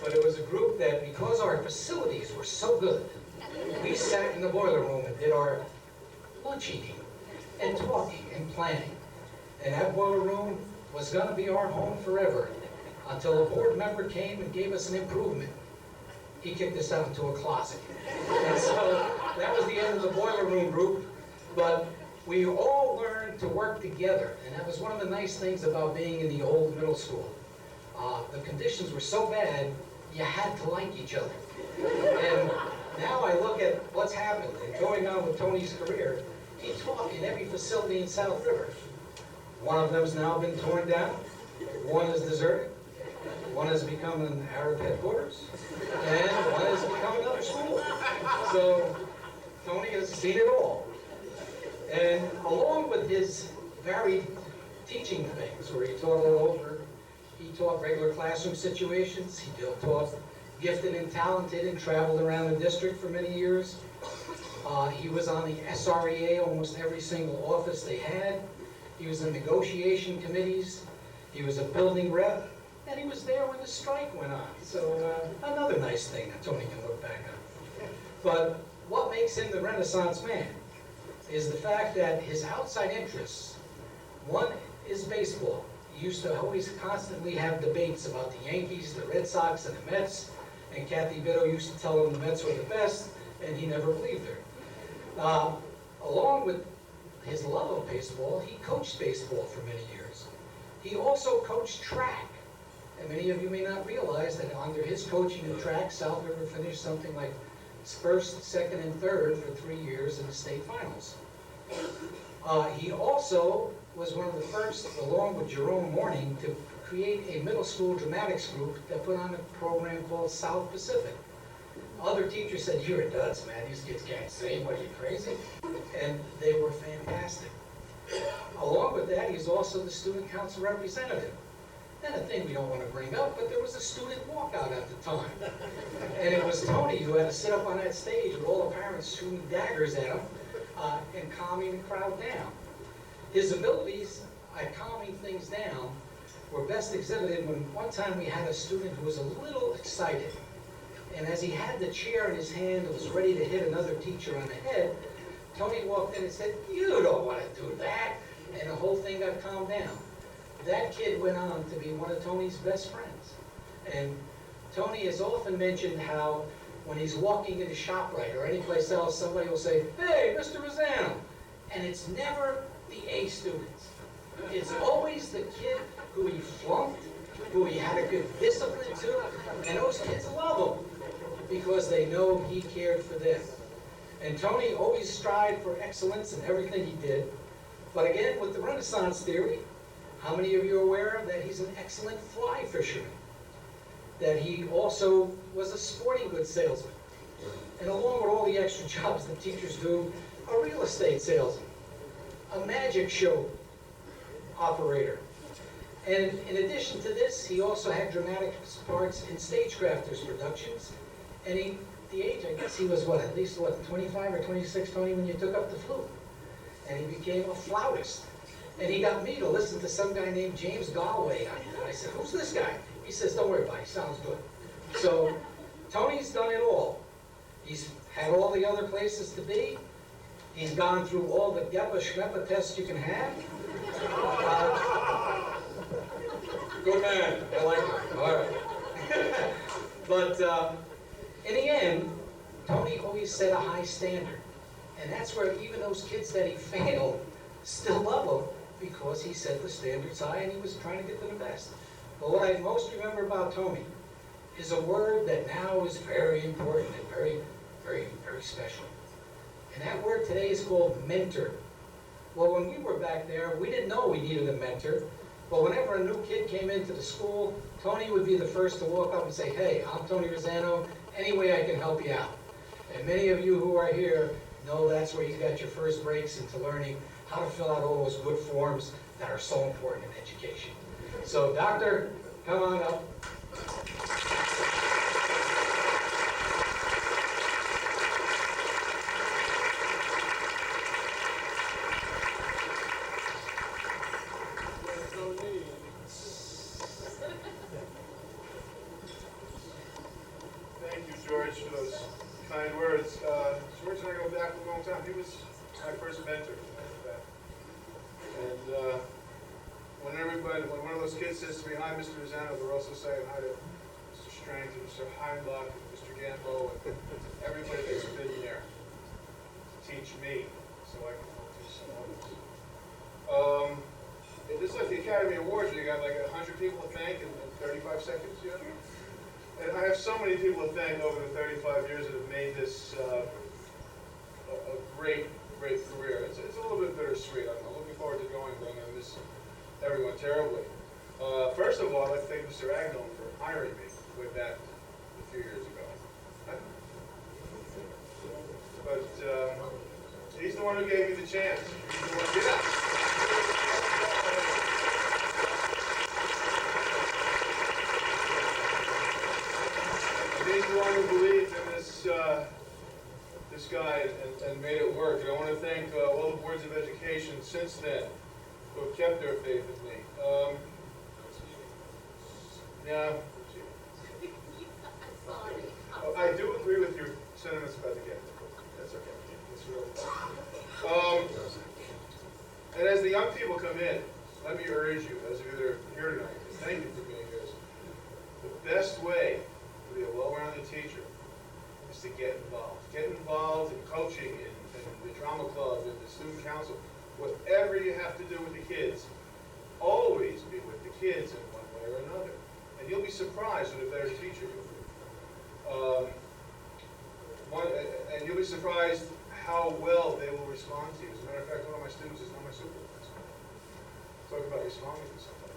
But it was a group that, because our facilities were so good, we sat in the boiler room and did our lunch eating and talking and planning. And that boiler room was going to be our home forever until a board member came and gave us an improvement. He kicked us out into a closet. And so that was the end of the boiler room group. But we all learned to work together. And that was one of the nice things about being in the old middle school. The conditions were so bad, you had to like each other. And now I look at what's happened and going on with Tony's career. He taught in every facility in South River. One of them's now been torn down. One is deserted. One has become an Arab headquarters. And one has become another school. So Tony has seen it all. And along with his varied teaching things, where he taught all over, he taught regular classroom situations. He taught gifted and talented and traveled around the district for many years. He was on the SREA, almost every single office they had. He was in negotiation committees. He was a building rep. And he was there when the strike went on. So another nice thing that Tony can look back on. But what makes him the Renaissance man is the fact that his outside interests, one is baseball. He used to always constantly have debates about the Yankees, the Red Sox, and the Mets. And Kathy Bitto used to tell him the Mets were the best, and he never believed her. Along with his love of baseball, he coached baseball for many years. He also coached track. And many of you may not realize that under his coaching in track, South River finished something like first, second, and third for 3 years in the state finals. He also was one of the first, along with Jerome Morning, to create a middle school dramatics group that put on a program called South Pacific. Other teachers said, you're a dunce, man, these kids can't sing, what are you, crazy? And they were fantastic. Along with that, he's also the student council representative. And a thing we don't want to bring up, but there was a student walkout at the time. And it was Tony who had to sit up on that stage with all the parents shooting daggers at him and calming the crowd down. His abilities at calming things down were best exhibited when one time we had a student who was a little excited. And as he had the chair in his hand and was ready to hit another teacher on the head, Tony walked in and said, you don't want to do that. And the whole thing got calmed down. That kid went on to be one of Tony's best friends. And Tony has often mentioned how when he's walking in a ShopRite or any place else, somebody will say, hey, Mr. Rosano. And it's never the A students. It's always the kid who he flunked, who he had a good discipline to, and those kids love him because they know he cared for them. And Tony always strived for excellence in everything he did. But again, with the Renaissance theory, how many of you are aware that he's an excellent fly fisherman? That he also was a sporting goods salesman. And along with all the extra jobs that teachers do, a real estate salesman, a magic show operator. And in addition to this, he also had dramatic parts in Stagecrafters productions. And the age, I guess he was what, at least what, 25 or 26, Tony, when you took up the flute. And he became a flautist. And he got me to listen to some guy named James Galway. I said, who's this guy? He says, don't worry about it, he sounds good. So Tony's done it all. He's had all the other places to be. He's gone through all the GEPA Schmepa tests you can have. Good man, I like him. All right. But in the end, Tony always set a high standard. And that's where even those kids that he failed still love him, because he set the standards high and he was trying to get to the best. But what I most remember about Tony is a word that now is very important and very, very, very special. And that word today is called mentor. Well, when we were back there, we didn't know we needed a mentor. But whenever a new kid came into the school, Tony would be the first to walk up and say, "Hey, I'm Tony Rosano. Any way I can help you out." And many of you who are here know that's where you got your first breaks into learning how to fill out all those good forms that are so important in education. So, Doctor, come on up. Thank you, George, for those kind words. George and I go back a long time. He was my first mentor. And when one of those kids says to me, "Hi, Mr. Rosano," they're also saying hi to Mr. Strange and Mr. Heinbach and Mr. Gambo and everybody that's been there to teach me so I can teach some others. It's like the Academy Awards, you got like 100 people to thank in 35 seconds, you know? And I have so many people to thank over the 35 years that have made this a great, great career. It's a little bit bittersweet. I'm looking forward to going, but I'm going to miss everyone terribly. First of all, I'd like to thank Mr. Agnon for hiring me way back a few years ago. But he's the one who gave me the chance. He's the one, yeah. He's the one who believed in this guy and made it work. And I want to thank all the boards of education since then who have kept their faith in me. Yeah. I do agree with your sentiments about the game. That's okay. That's really and as the young people come in, let me urge you, those of you that are here tonight, thank you for being here. The best way to be a well-rounded teacher is to get involved. Get involved in coaching, in the drama club, in the student council, whatever you have to do with the kids. Always be with the kids in one way or another. And you'll be surprised what a better teacher you'll be. And you'll be surprised how well they will respond to you. As a matter of fact, one of my students is now my supervisor. Talk about responding to somebody.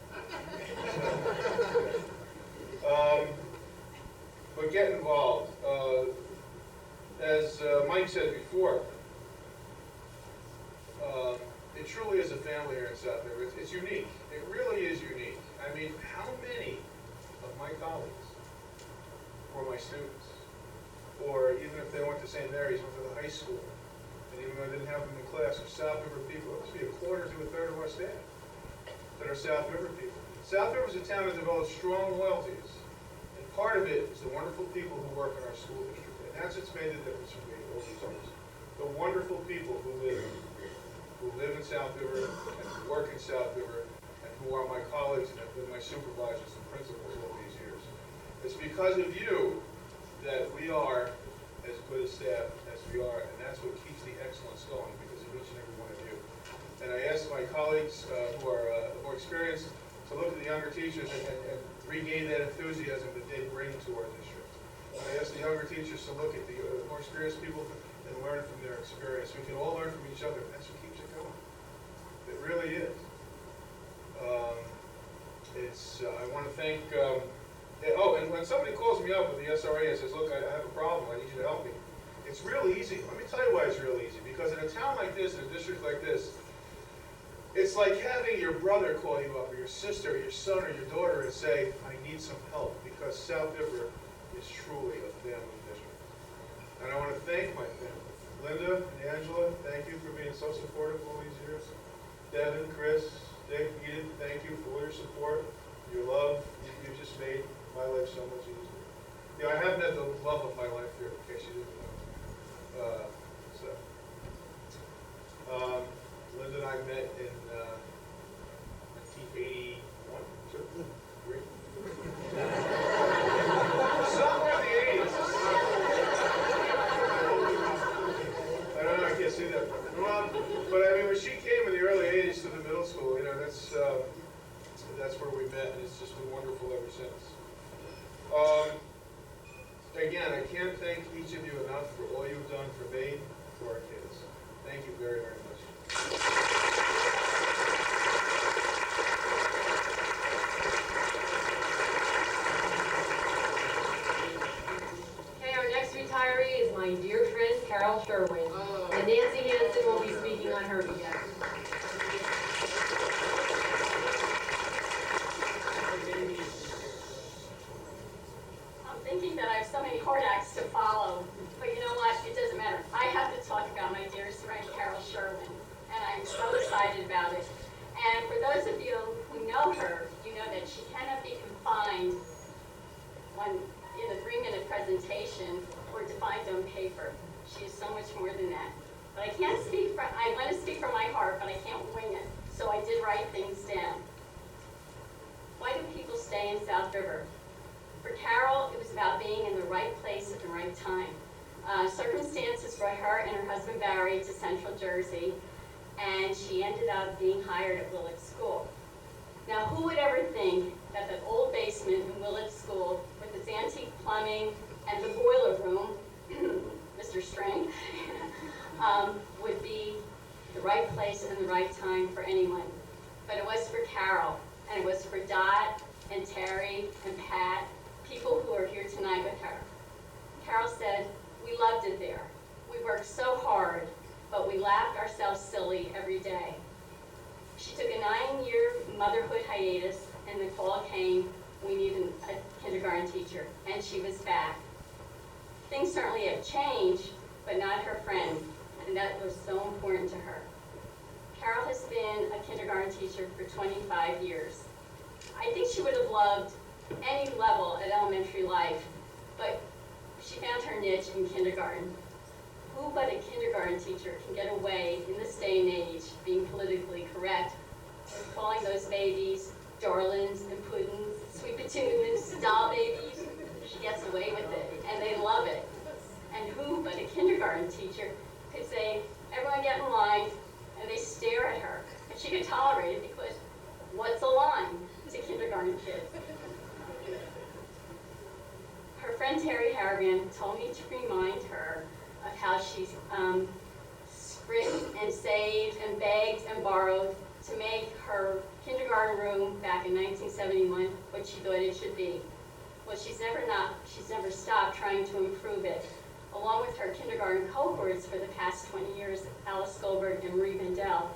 But get involved. As Mike said before, it truly is a family here in South River. It's unique. It really is unique. I mean, how many of my colleagues were my students? Or even if they went to St. Mary's, went to the high school, and even though I didn't have them in class, are South River people. It must be a quarter to a third of our staff that are South River people. South River is a town that develops strong loyalties. And part of it is the wonderful people who work in our school district. And that's what's made the difference for me all these years. The wonderful people who live in South River and who work in South River and who are my colleagues and have been my supervisors and principals all these years. It's because of you that we are as good a staff as we are, and that's what keeps the excellence going, because of each and every one of you. And I ask my colleagues who are more experienced to look at the younger teachers and regain that enthusiasm that they bring to our district. And I ask the younger teachers to look at the more experienced people and learn from their experience. We can all learn from each other. That's what keeps it going. It really is. I want to thank, and when somebody calls me up with the SREA and says, "Look, I have a problem, I need you to help me," it's real easy. Let me tell you why it's real easy. Because in a town like this, in a district like this, it's like having your brother call you up, or your sister, or your son, or your daughter, and say, "I need some help," because South River is truly a family district. And I want to thank my family. Linda and Angela, thank you for being so supportive all these years. Devin, Chris, Dick, Edith, thank you for all your support, your love. You've just made my life so much easier. Yeah, I have met the love of my life here, in case you didn't know. Linda and I met in 1981, 2, 3. Somewhere in the 80s. I don't know, I can't see that. Well, but I mean, when she came in the early 80s to the middle school, you know, that's where we met, and it's just been wonderful ever since. Again, I can't thank each of you enough for all you've done for me, for our kids. Thank you very, very much. Okay, our next retiree is my dear friend Carol Sherwin, and Nancy Hanson will be speaking on her behalf. I'm thinking that I have so many hard acts to follow, but you know what? It doesn't matter. I have to talk about my dearest friend, Carol Sherwin, and I'm so excited about it. And for those of you who know her, you know that she cannot be confined in a 3-minute presentation or defined on paper. She is so much more than that. But I want to speak from my heart, but I can't wing it. So I did write things down. Why do people stay in South River? For Carol, it was about being in the right place at the right time. Circumstances brought her and her husband Barry to Central Jersey, and she ended up being hired at Willett School. Now, who would ever think that the old basement in Willett School, with its antique plumbing and the boiler room, Mr. String, would be the right place and the right time for anyone? But it was for Carol, and it was for Dot and Terry and Pat, people who are here tonight with her. Carol said, "We loved it there. We worked so hard, but we laughed ourselves silly every day." She took a 9-year motherhood hiatus, and the call came, we need a kindergarten teacher, and she was back. Things certainly have changed, but not her friend, and that was so important to her. Carol has been a kindergarten teacher for 25 years. I think she would have loved any level at elementary life, but she found her niche in kindergarten. Who but a kindergarten teacher can get away in this day and age, being politically correct, with calling those babies darlings and puddings, sweet petunias, doll babies? She gets away with it, and they love it. And who but a kindergarten teacher could say, "Everyone get in line," and they stare at her, and she could tolerate it because what's a line to kindergarten kids? Her friend Terry Harrigan told me to remind her of how she's scrimped and saved and begged and borrowed to make her kindergarten room back in 1971 what she thought it should be. Well, she's never stopped trying to improve it. Along with her kindergarten cohorts for the past 20 years, Alice Goldberg and Marie Vendel,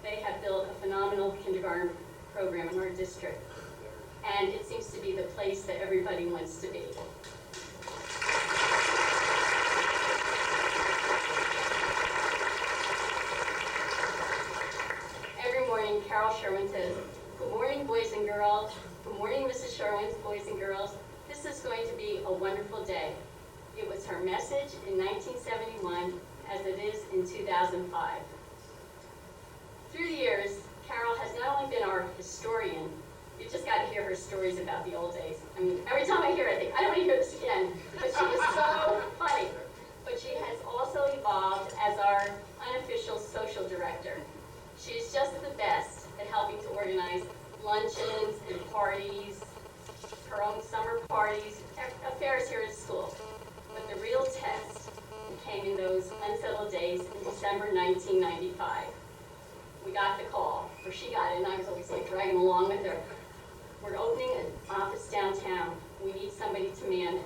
they have built a phenomenal kindergarten program in our district. And it seems to be the place that everybody wants to be. Every morning, Carol Sherwin says, "Good morning, boys and girls. Good morning, Mrs. Sherwin's boys and girls. This is going to be a wonderful day." It was her message in 1971, as it is in 2005. Through the years, Carol has not only been our historian, you just got to hear her stories about the old days. I mean, every time I hear it, I think, I don't want to hear this again. But she is so funny. But she has also evolved as our unofficial social director. She is just the best at helping to organize luncheons and parties, her own summer parties, affairs here at school. But the real test came in those unsettled days in December 1995. We got the call, or she got it, and I was always like dragging along with her. "We're opening an office downtown. We need somebody to man it.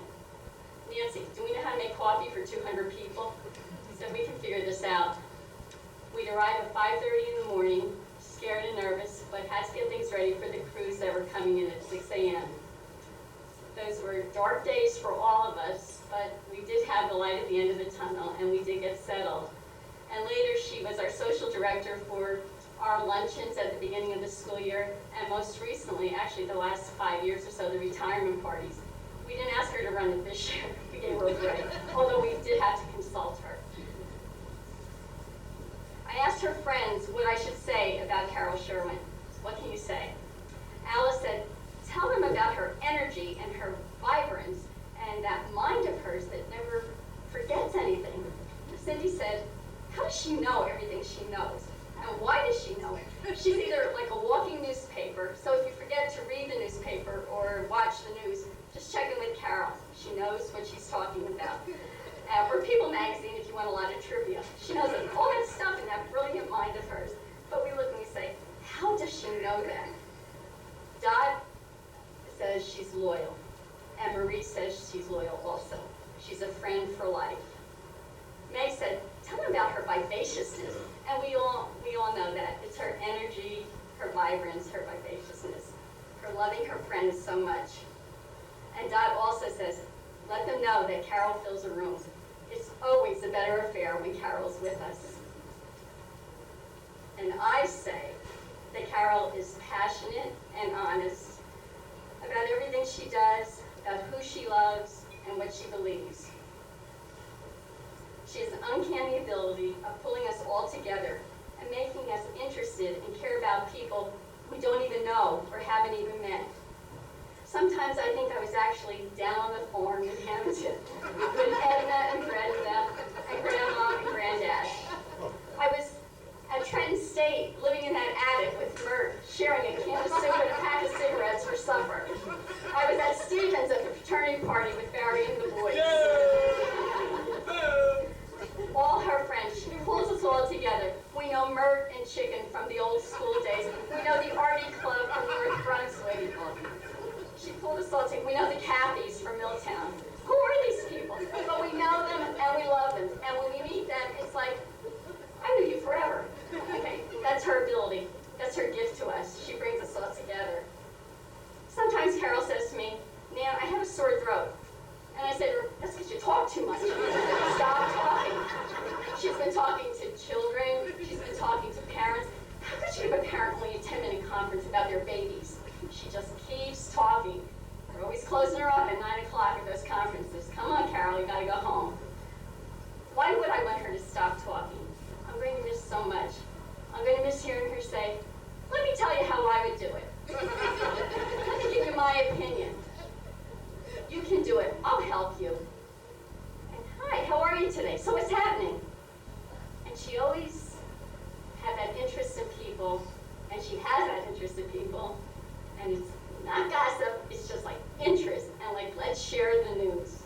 Nancy, do we know how to make coffee for 200 people?" We said, "We can figure this out." We'd arrive at 5:30 in the morning, scared and nervous, but had to get things ready for the crews that were coming in at 6 a.m. Those were dark days for all of us, but we did have the light at the end of the tunnel, and we did get settled. And later, she was our social director for our luncheons at the beginning of the school year, and most recently, actually the last 5 years or so, the retirement parties. We didn't ask her to run it this year. We gave her a break, although we did have to consult her. I asked her friends what I should say about Carol Sherwin. What can you say? Alice said, tell them about her energy and her vibrance and that mind of hers that never forgets anything. Cindy said, how does she know everything she knows? And why does she know it? She's either like a walking newspaper, so if you forget to read the newspaper or watch the news, just check in with Carol. She knows what she's talking about. Or People magazine if you want a lot of trivia. She knows all that stuff in that brilliant mind of hers. But we look and we say, how does she know that? Dot says she's loyal. And Marie says she's loyal also. She's a friend for life. Meg said, tell them about her vivaciousness. And we all know that. It's her energy, her vibrance, her vivaciousness, her loving her friends so much. And Dot also says, let them know that Carol fills a room. It's always a better affair when Carol's with us. And I say that Carol is passionate and honest about everything she does, about who she loves, and what she believes. She has an uncanny ability of pulling us all together and making us interested and care about people we don't even know or haven't even met. Sometimes I think I was actually down on the farm in Hampton with Edna and Brenda and Grandma and Granddad. I was at Trenton State living in that attic with Mert, sharing a can of soup and a pack of cigarettes for supper. I was at Stevens at the fraternity party with Barry and the boys. All her friends, she pulls us all together. We know Mert and Chicken from the old school days. We know the Army Club from North Brunswick. She pulled us all together. We know the Cathys from Milltown. Who are these people? But we know them and we love them. And when we meet them, it's like, I knew you forever. Okay, that's her ability. That's her gift to us. She brings us all together. Sometimes Carol says to me, Nan, I have a sore throat. And I said to her, that's because you talk too much. Stop talking. She's been talking to children. She's been talking to parents. How could you give a parent only a 10-minute conference about their babies? She just keeps talking. They're always closing her up at 9 o'clock at those conferences. Come on, Carol, you gotta go home. Why would I want her to stop talking? I'm going to miss so much. I'm going to miss hearing her say, let me tell you how I would do it. Let me give you my opinion. You can do it. I'll help you. And hi, how are you today? So what's happening? And she always had that interest in people, and she has that interest in people, and it's not gossip, it's just like interest, and like, let's share the news.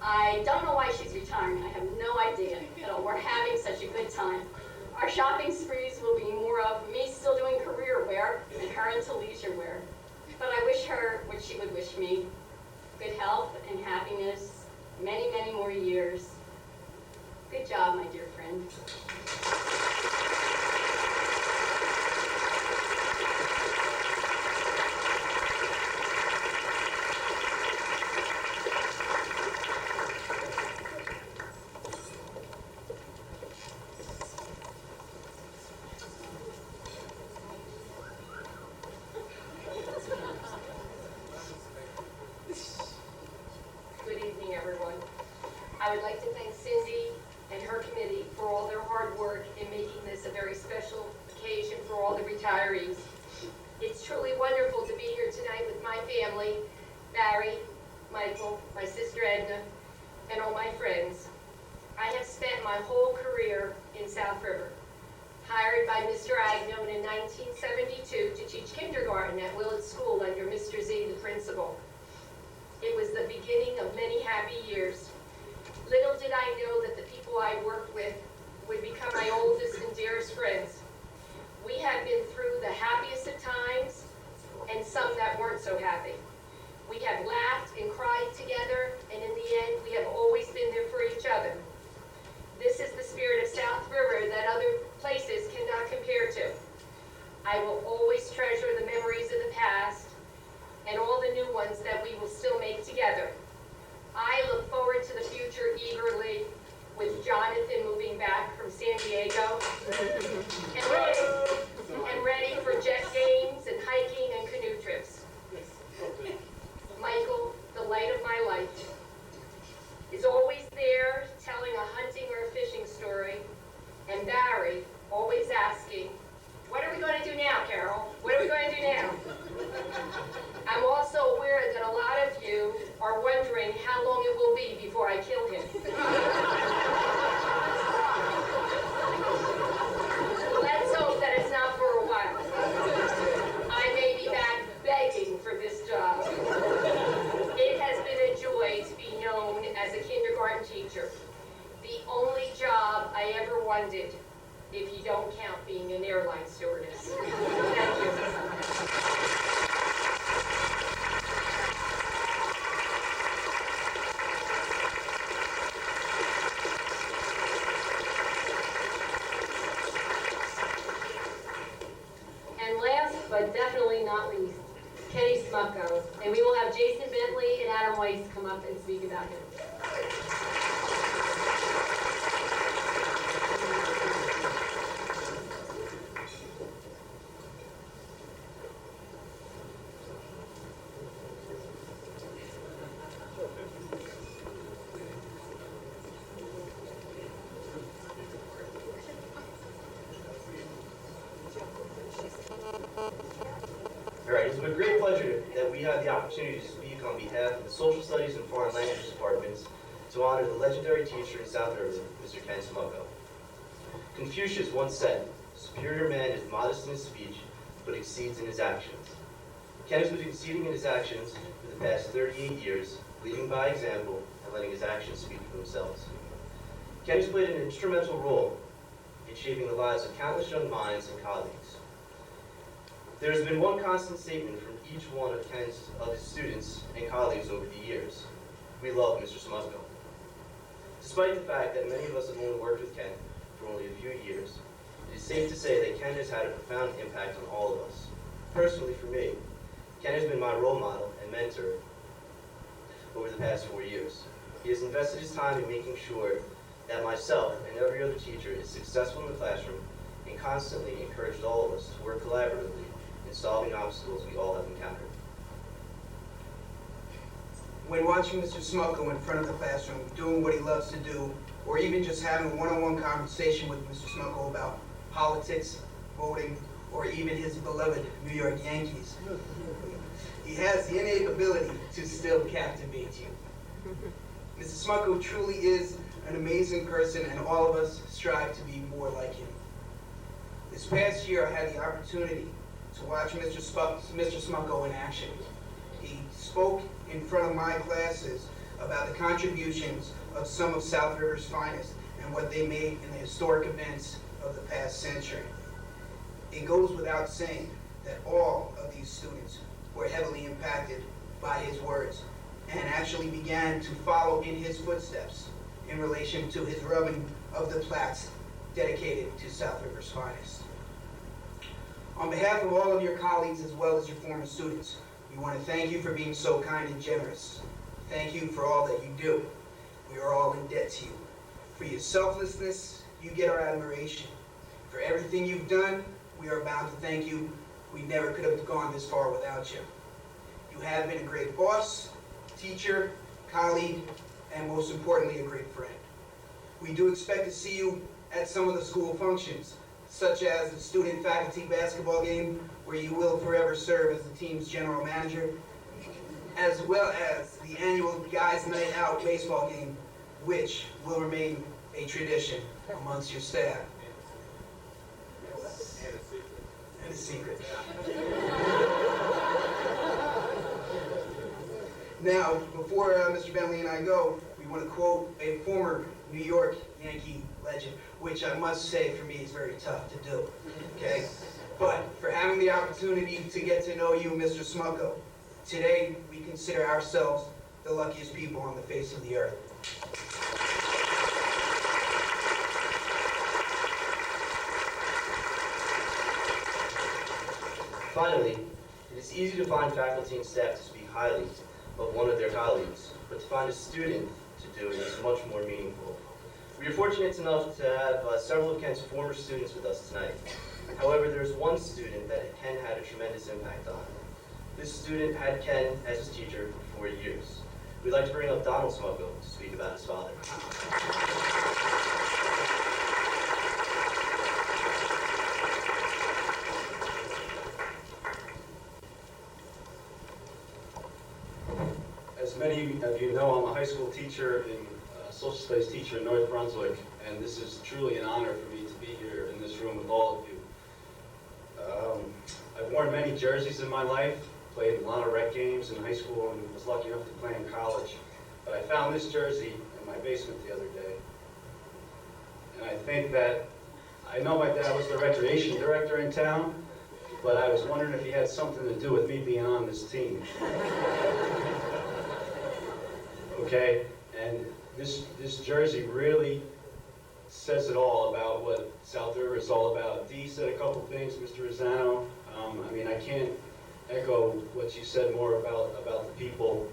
I don't know why she's retiring. I have no idea. We're having such a good time. Our shopping sprees will be more of me still doing career wear and her into leisure wear. But I wish her what she would wish me. Good health and happiness, many, many more years. Good job, my dear friend. Good evening, everyone. I would like to thank Cindy and her committee for all their hard work in making this a very special occasion for all the retirees. It's truly wonderful to be here tonight with my family, Barry, Michael, my sister Edna, and all my friends. I have spent my whole career in South River, hired by Mr. Agnon in 1972 to teach kindergarten at Willett School under Mr. Z, the principal. It was the beginning of many happy years. Little did I know that the people I worked with would become my oldest and dearest friends. We have been through the happiest of times and some that weren't so happy. We have laughed and cried together, and in the end, we have always been there for each other. This is the spirit of South River that other places cannot compare to. I will always treasure the memories of the past and all the new ones that we will still make together. I look forward to the future eagerly, with Jonathan moving back from San Diego and ready for jet games and hiking and canoe trips. Michael, the light underfunded if you don't count being an airline stewardess. Thank you. And last, but definitely not least, Kenny Smucko. And we will have Jason Bentley and Adam Weiss come up and speak about him. All right, it's with great pleasure that we have the opportunity to speak on behalf of the Social Studies and Foreign Languages Departments to honor the legendary teacher in South River, Mr. Ken Smucko. Confucius once said, "Superior man is modest in his speech, but exceeds in his actions." Ken has been exceeding in his actions for the past 38 years, leading by example and letting his actions speak for themselves. Ken has played an instrumental role in shaping the lives of countless young minds and colleagues. There has been one constant statement from each one of his students and colleagues over the years. We love Mr. Smucko. Despite the fact that many of us have only worked with Ken for only a few years, it is safe to say that Ken has had a profound impact on all of us. Personally, for me, Ken has been my role model and mentor over the past 4 years. He has invested his time in making sure that myself and every other teacher is successful in the classroom and constantly encouraged all of us to work collaboratively in solving obstacles we all have encountered. When watching Mr. Smucko in front of the classroom, doing what he loves to do, or even just having a one-on-one conversation with Mr. Smucko about politics, voting, or even his beloved New York Yankees, he has the innate ability to still captivate you. Mr. Smucko truly is an amazing person, and all of us strive to be more like him. This past year, I had the opportunity to watch Mr. Smucko in action. He spoke in front of my classes about the contributions of some of South River's finest and what they made in the historic events of the past century. It goes without saying that all of these students were heavily impacted by his words and actually began to follow in his footsteps in relation to his rubbing of the plaques dedicated to South River's finest. On behalf of all of your colleagues as well as your former students, we want to thank you for being so kind and generous. Thank you for all that you do. We are all in debt to you. For your selflessness, you get our admiration. For everything you've done, we are bound to thank you. We never could have gone this far without you. You have been a great boss, teacher, colleague, and most importantly, a great friend. We do expect to see you at some of the school functions, such as the student-faculty basketball game, where you will forever serve as the team's general manager, as well as the annual Guys Night Out baseball game, which will remain a tradition amongst your staff. And a secret. Now, before Mr. Bentley and I go, we want to quote a former New York Yankee legend, which I must say for me is very tough to do, okay? But for having the opportunity to get to know you, Mr. Smucko, today we consider ourselves the luckiest people on the face of the earth. Finally, it is easy to find faculty and staff to speak highly of one of their colleagues, but to find a student to do it is much more meaningful. We are fortunate enough to have several of Ken's former students with us tonight. However, there's one student that Ken had a tremendous impact on. This student had Ken as his teacher for 4 years. We'd like to bring up Donald Smucko to speak about his father. As many of you know, I'm a high school teacher and social studies teacher in North Brunswick, and this is truly an honor for me to be here in this room with all of you. I've worn many jerseys in my life, played a lot of rec games in high school, and was lucky enough to play in college. But I found this jersey in my basement the other day, and I think that, I know my dad was the recreation director in town, but I was wondering if he had something to do with me being on this team. Okay, and this jersey really says it all about what South River is all about. Dee said a couple things, Mr. Rosano. I mean, I can't echo what you said more about the people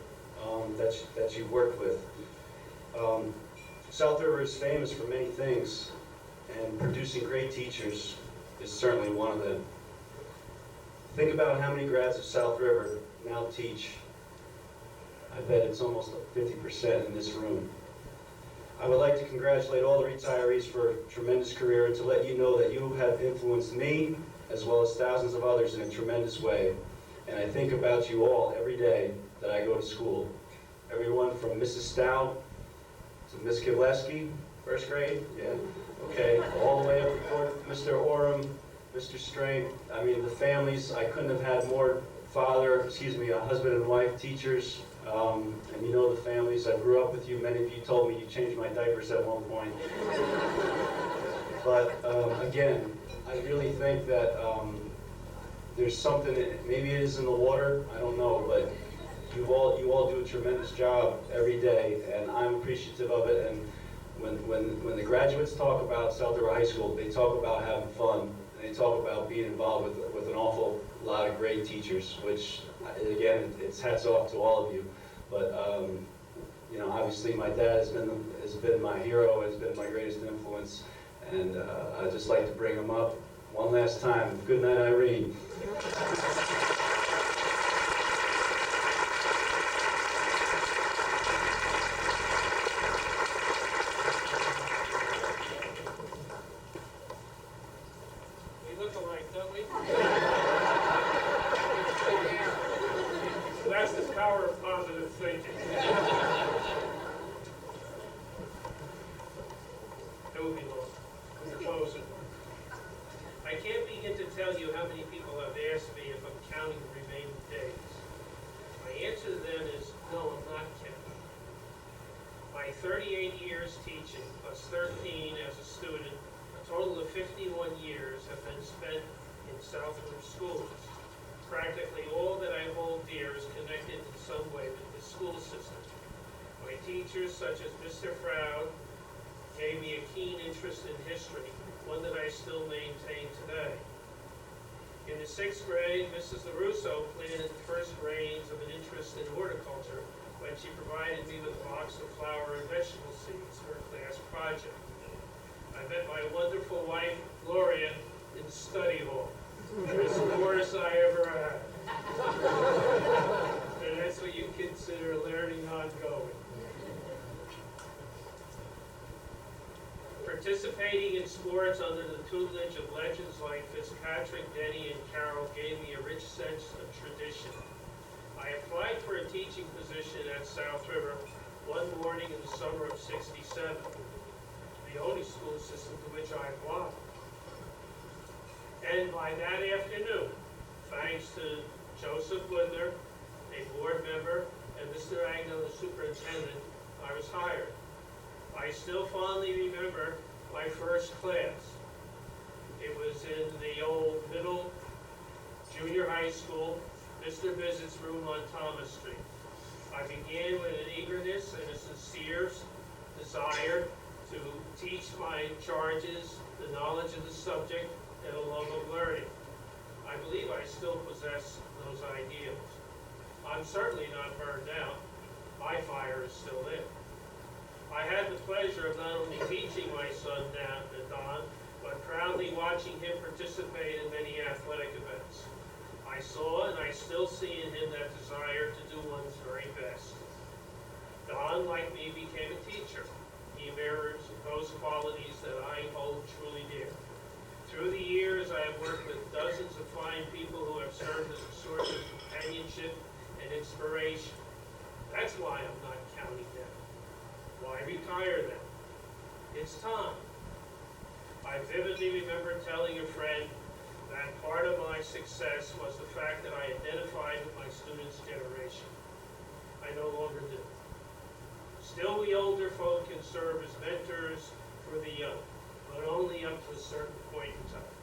that you worked with. South River is famous for many things, and producing great teachers is certainly one of them. Think about how many grads of South River now teach. I bet it's almost 50% in this room. I would like to congratulate all the retirees for a tremendous career and to let you know that you have influenced me as well as thousands of others in a tremendous way. And I think about you all every day that I go to school. Everyone from Mrs. Stout to Miss Kivleski, first grade, yeah, okay, all the way up to Mr. Oram, Mr. Strang. I mean, the families, I couldn't have had more a husband and wife teachers. And you know the families, I grew up with you. Many of you told me you changed my diapers at one point. But again, I really think that there's something, maybe it is in the water, I don't know, but you all do a tremendous job every day, and I'm appreciative of it. And when the graduates talk about South River High School, they talk about having fun, and they talk about being involved with an awful lot of great teachers, which, again, it's hats off to all of you. But you know, obviously my dad has been my hero, has been my greatest influence, and I'd just like to bring him up one last time. Good night, Irene. We look alike, don't we? That's the power of positive thinking. It will be long. We're closing. I can't begin to tell you how many people have asked me if I'm counting the remaining days. My answer to them is no, I'm not counting. My 38 years teaching plus 13 as a student, a total of 51 years have been spent in South River schools. Practically all that I hold dear is connected in some way with the school system. My teachers, such as Mr. Froud, gave me a keen interest in history, one that I still maintain today. In the 6th grade, Mrs. LaRusso planted the first grains of an interest in horticulture when she provided me with a box of flower and vegetable seeds for a class project. I met my wonderful wife, Gloria, in the study hall. It was the worst I ever had. And that's what you consider learning ongoing. Participating in sports under the tutelage of legends like Fitzpatrick, Denny, and Carroll gave me a rich sense of tradition. I applied for a teaching position at South River one morning in the summer of '67, the only school system to which I applied. And by that afternoon, thanks to Joseph Woodler, a board member, and Mr. Agnew, the superintendent, I was hired. I still fondly remember my first class. It was in the old middle junior high school, Mr. Visit's room on Thomas Street. I began with an eagerness and a sincere desire to teach my charges the knowledge of the subject and a love of learning. I believe I still possess those ideals. I'm certainly not burned out. My fire is still there. I had the pleasure of not only teaching my son Don, but proudly watching him participate in many athletic events. I saw and I still see in him that desire to do one's very best. Don, like me, became a teacher. He mirrors those qualities that I hold truly dear. Through the years, I have worked with dozens of fine people who have served as a source of companionship and inspiration. That's why I'm not counting them. Why retire them? It's time. I vividly remember telling a friend that part of my success was the fact that I identified with my students' generation. I no longer do. Still, we older folk can serve as mentors for the young, but certain point in time.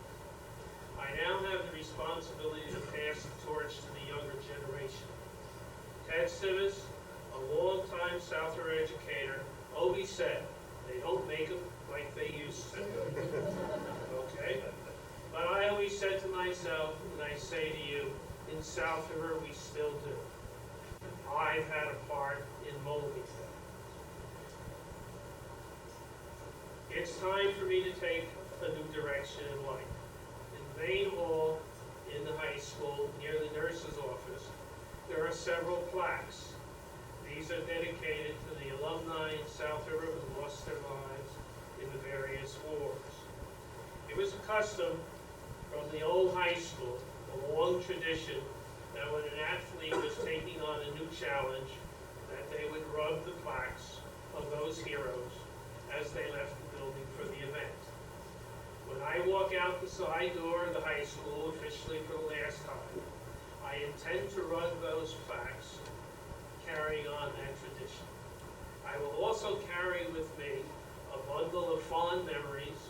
I now have the responsibility to pass the torch to the younger generation. Ted Simmons, a longtime South River educator, always said, they don't make them like they used to. Okay? But I always said to myself, and I say to you, in South River we still do. I've had a part in molding them. It's time for me to take a new direction in life. In Main Hall, in the high school, near the nurse's office, there are several plaques. These are dedicated to the alumni in South River who lost their lives in the various wars. It was a custom from the old high school, a long tradition, that when an athlete was taking on a new challenge, that they would rub the plaques of those heroes as they left the building for the event. When I walk out the side door of the high school, officially for the last time, I intend to rub those plaques, carrying on that tradition. I will also carry with me a bundle of fond memories,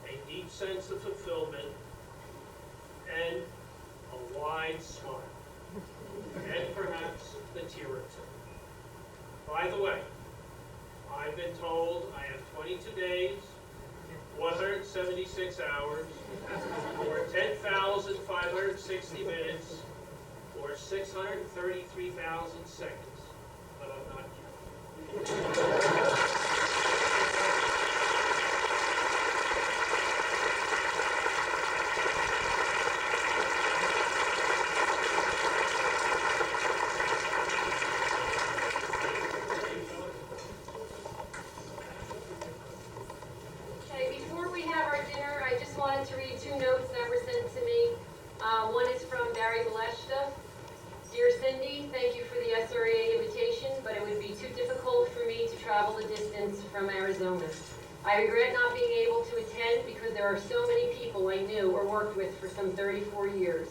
a deep sense of fulfillment, and a wide smile, and perhaps a tear or two. By the way, I've been told I have 22 days, 176 hours, or 10,560 minutes, or 633,000 seconds, but I'm not counting. To read two notes that were sent to me. One is from Barry Baleshta. Dear Cindy, thank you for the SREA invitation, but it would be too difficult for me to travel the distance from Arizona. I regret not being able to attend because there are so many people I knew or worked with for some 34 years.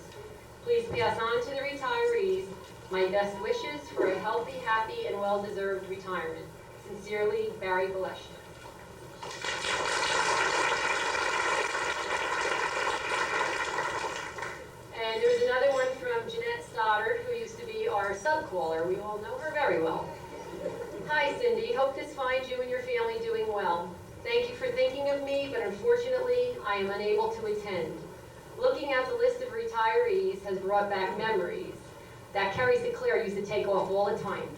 Please pass on to the retirees my best wishes for a healthy, happy, and well-deserved retirement. Sincerely, Barry Baleshta. And there's another one from Jeanette Stoddard, who used to be our sub-caller. We all know her very well. Hi, Cindy. Hope this finds you and your family doing well. Thank you for thinking of me, but unfortunately, I am unable to attend. Looking at the list of retirees has brought back memories that Carrie Sinclair used to take off all the time.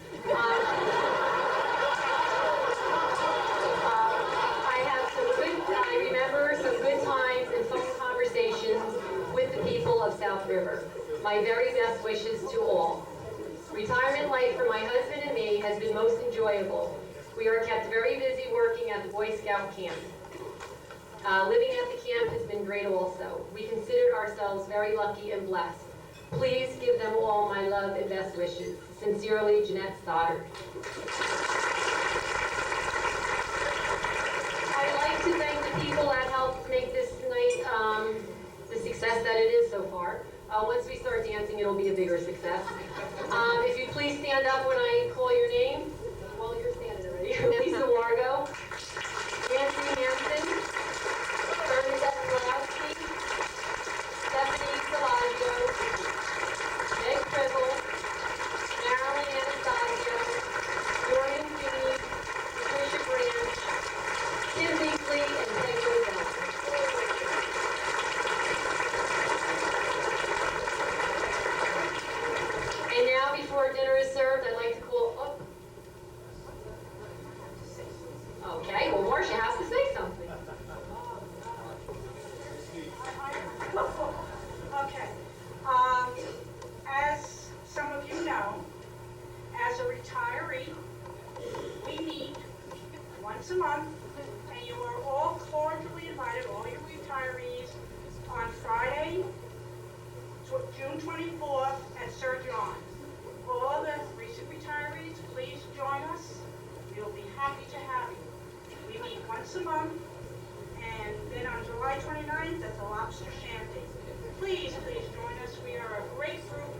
I remember some good times and fun conversations with the people of South River. My very best wishes to all. Retirement life for my husband and me has been most enjoyable. We are kept very busy working at the Boy Scout camp. Living at the camp has been great also. We consider ourselves very lucky and blessed. Please give them all my love and best wishes. Sincerely, Jeanette Stoddard. I'd like to thank the people that helped make this night the success that it is so far. Once we start dancing, it'll be a bigger success. If you please stand up when I call your name. Well, you're standing already. Lisa Wargo, Nancy Hansen, Bernadette Wlowski, Stephanie Salagio, Meg Trizzle, Marilyn Anastasio, Dorian Feeney, Patricia Branch, Kim Beasley, and Peg Rosell. And now, before dinner is served, I'd like to call up. Okay, well, Marcia has to say something. Okay. As some of you know, as a retiree, we meet once a month, and you are all cordially invited, all your retirees, on Friday, June 24th at Sir John. All the recent retirees, please join us. We'll be happy to have you. We meet once a month, and then on July 29th at the Lobster Shanty. Please, please join us. We are a great group.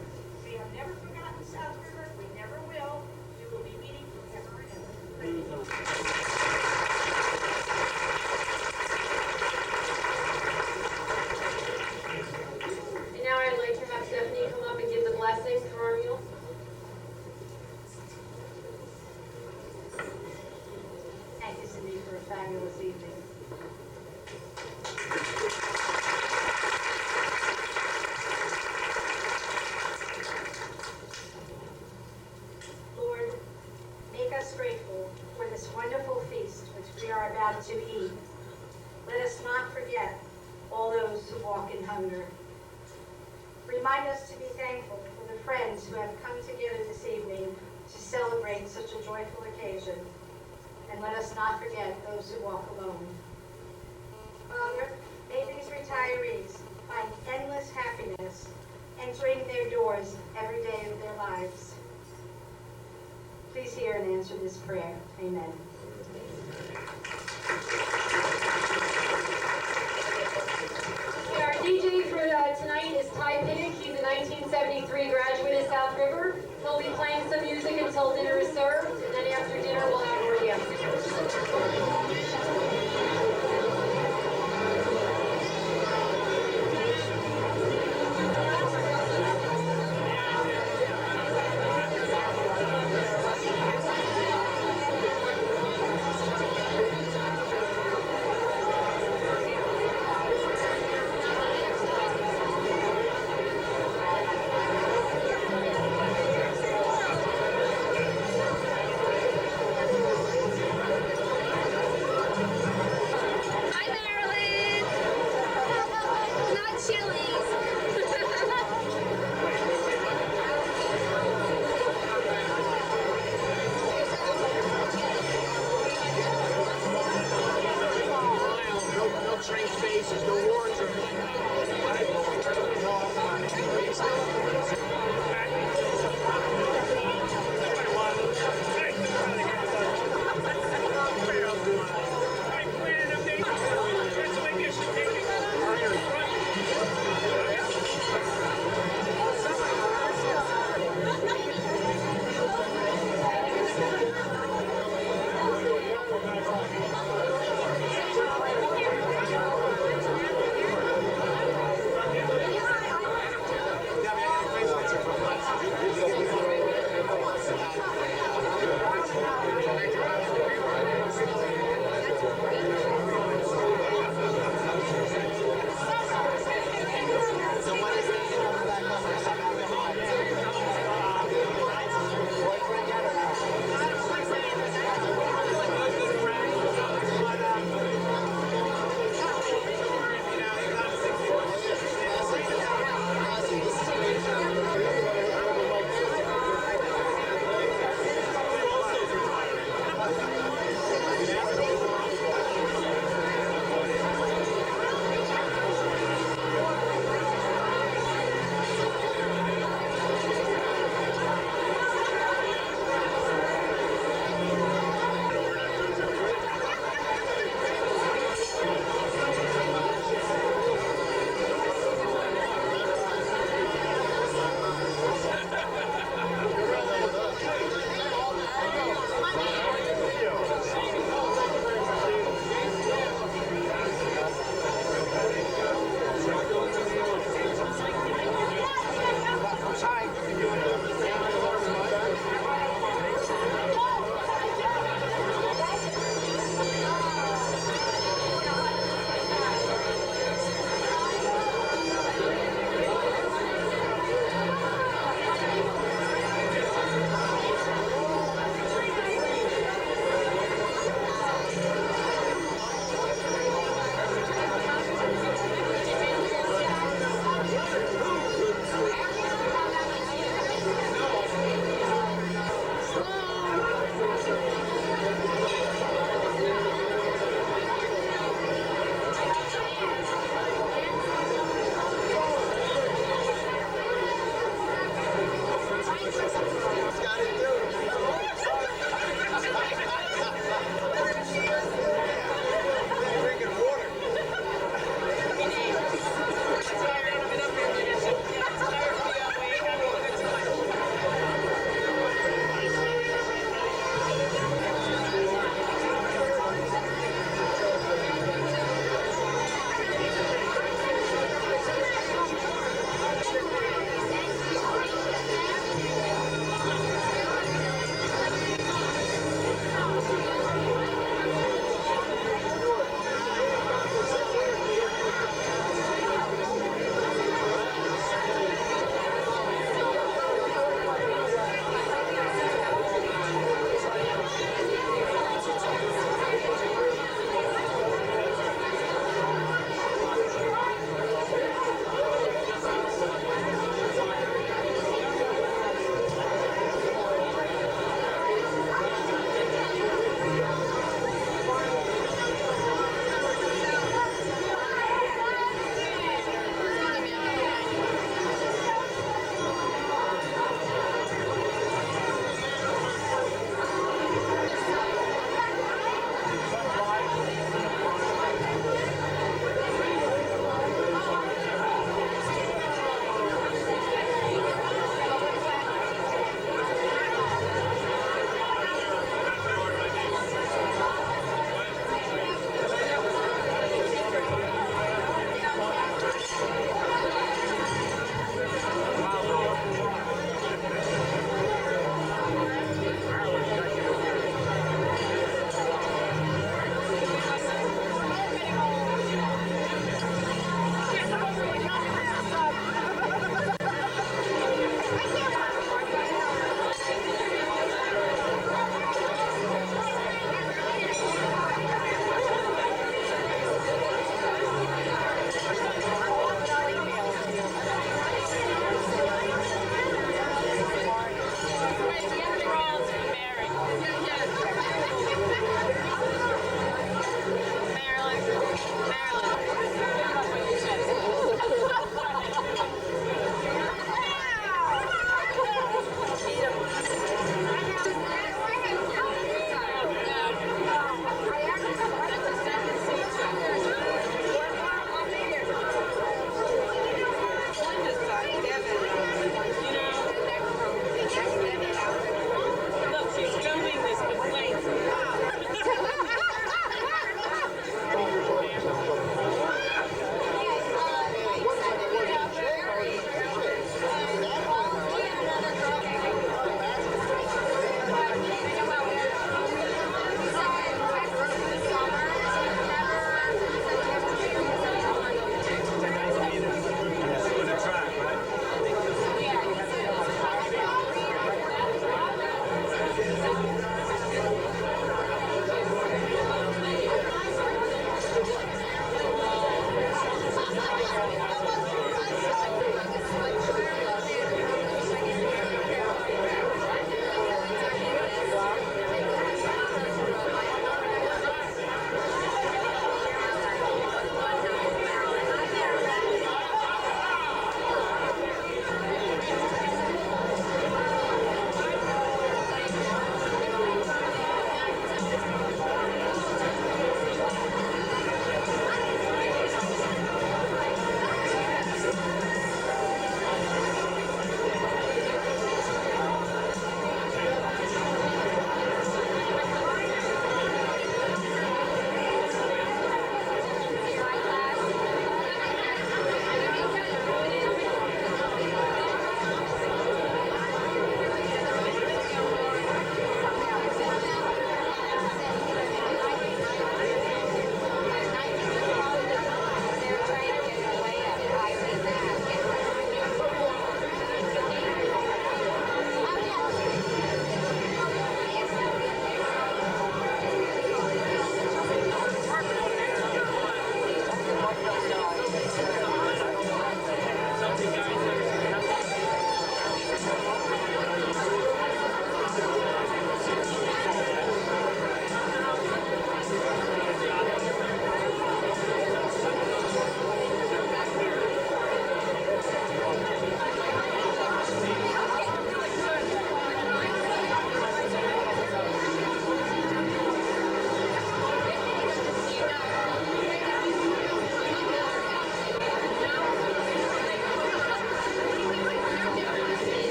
We have never forgotten South River. We never will. We will be meeting forever and ever. Thank you. hunger. Remind us to be thankful for the friends who have come together this evening to celebrate such a joyful occasion. And let us not forget those who walk alone. Father, may these retirees find endless happiness entering their doors every day of their lives. Please hear and answer this prayer. Amen. Our DJ for tonight is Ty Pinnock. He's a 1973 graduate of South River. He'll be playing some music until dinner is served, and then after dinner we'll have REA.